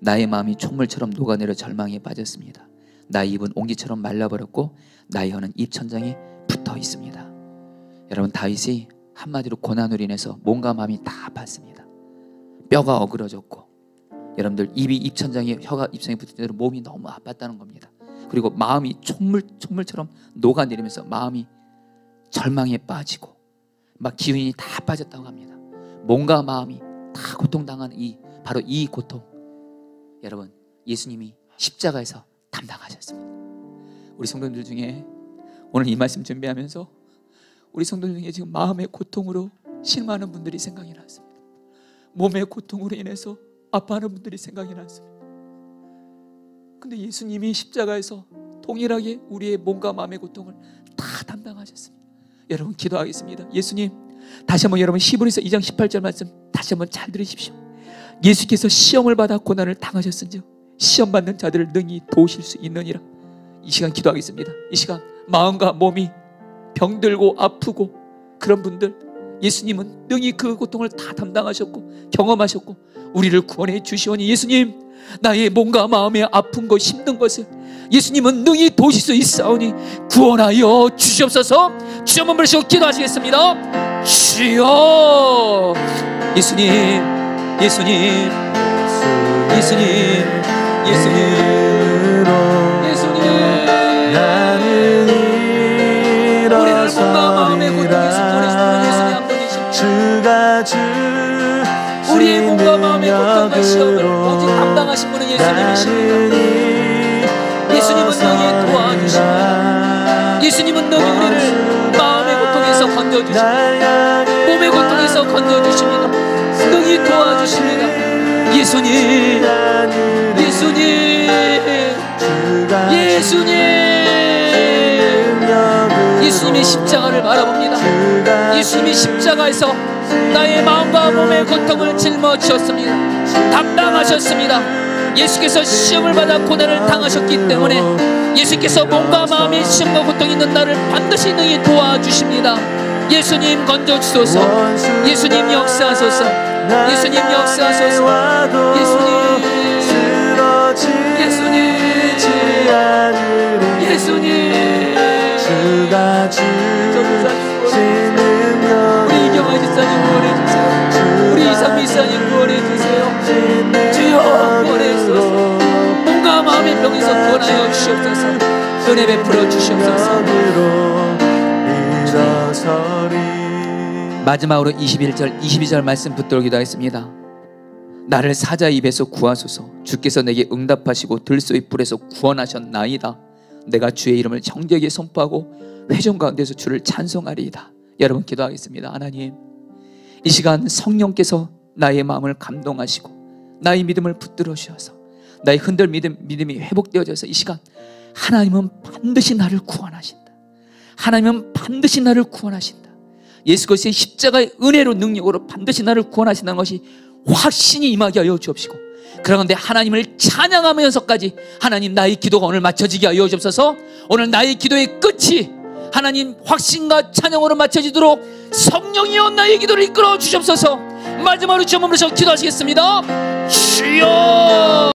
나의 마음이 촛물처럼 녹아내려 절망에 빠졌습니다. 나의 입은 옹기처럼 말라버렸고 나의 혀는 입천장에 붙어 있습니다. 여러분, 다윗이 한마디로 고난으로 인해서 몸과 마음이 다 아팠습니다. 뼈가 어그러졌고, 여러분들 입이 입천장에, 혀가 입천장에 붙은 대로 몸이 너무 아팠다는 겁니다. 그리고 마음이 촛물처럼 녹아내리면서 마음이 절망에 빠지고 막 기운이 다 빠졌다고 합니다. 몸과 마음이 다 고통당한 바로 이 고통, 여러분 예수님이 십자가에서 담당하셨습니다. 우리 성도님들 중에 오늘 이 말씀 준비하면서 우리 성도들 중에 지금 마음의 고통으로 신음하는 분들이 생각이 났습니다. 몸의 고통으로 인해서 아파하는 분들이 생각이 났습니다. 근데 예수님이 십자가에서 동일하게 우리의 몸과 마음의 고통을 다 담당하셨습니다. 여러분 기도하겠습니다. 예수님, 다시 한번 여러분 히브리서 2장 18절 말씀 다시 한번 잘 들으십시오. 예수께서 시험을 받아 고난을 당하셨은즉 시험 받는 자들을 능히 도우실 수 있느니라. 이 시간 기도하겠습니다. 이 시간 마음과 몸이 병들고 아프고 그런 분들, 예수님은 능히 그 고통을 다 담당하셨고 경험하셨고 우리를 구원해 주시오니, 예수님, 나의 몸과 마음의 아픈 것, 힘든 것을 예수님은 능히 도우실 수 있사오니 구원하여 주시옵소서. 주여 한번 부르시고 기도하시겠습니다. 주여. 예수님, 예수님, 예수님, 예수님, 예수님, 우리를 몸과 마음의 고통에서 구원해주시는 예수님 한 분이십니다. 우리의 몸과 마음의 고통과 시험을 오직 담당하신 분은 예수님이십니다. 예수님은 능히 도와주십니다. 예수님은 능히 우리를 마음의 고통에서 건져주십니다. 몸의 고통에서 건져주십니다. 능히 도와주십니다. 예수님, 예수님, 예수님, 예수님의 십자가를 바라봅니다. 예수님이 십자가에서 나의 마음과 몸의 고통을 짊어지셨습니다. 담당하셨습니다. 예수께서 시험을 받아 고난을 당하셨기 때문에 예수께서 몸과 마음의 시험과 고통이 있는 나를 반드시 능히 도와주십니다. 예수님 건져주소서. 예수님 역사하소서. 예수님 역사하소서. 예수님, 예수님, 예수님, 우리 이경아 집사님 구원해주세요. 우리 이상미 집사님 구원해주세요. 주여 구원해주소서. 몸과 마음의 병에서 구원하여 주시옵소서. 은혜 베풀어 주시옵소서. 마지막으로 21절 22절 말씀 붙들기도 하겠습니다. 나를 사자의 입에서 구하소서. 주께서 내게 응답하시고 들소의 뿔에서 구원하셨나이다. 내가 주의 이름을 정되게 선포하고 회중 가운데서 주를 찬송하리이다. 여러분 기도하겠습니다. 하나님, 이 시간 성령께서 나의 마음을 감동하시고 나의 믿음을 붙들어 주셔서 나의 흔들 믿음이 회복되어져서 이 시간 하나님은 반드시 나를 구원하신다. 하나님은 반드시 나를 구원하신다. 예수 그리스도의 십자가의 은혜로 능력으로 반드시 나를 구원하신다는 것이 확신이 임하게 하여 주옵시고, 그런데 하나님을 찬양하면서까지 하나님 나의 기도가 오늘 맞춰지게 하여 주옵소서. 오늘 나의 기도의 끝이 하나님 확신과 찬양으로 맞춰지도록 성령이여 나의 기도를 이끌어 주옵소서. 마지막으로 주여 몸으로 기도하시겠습니다. 주여.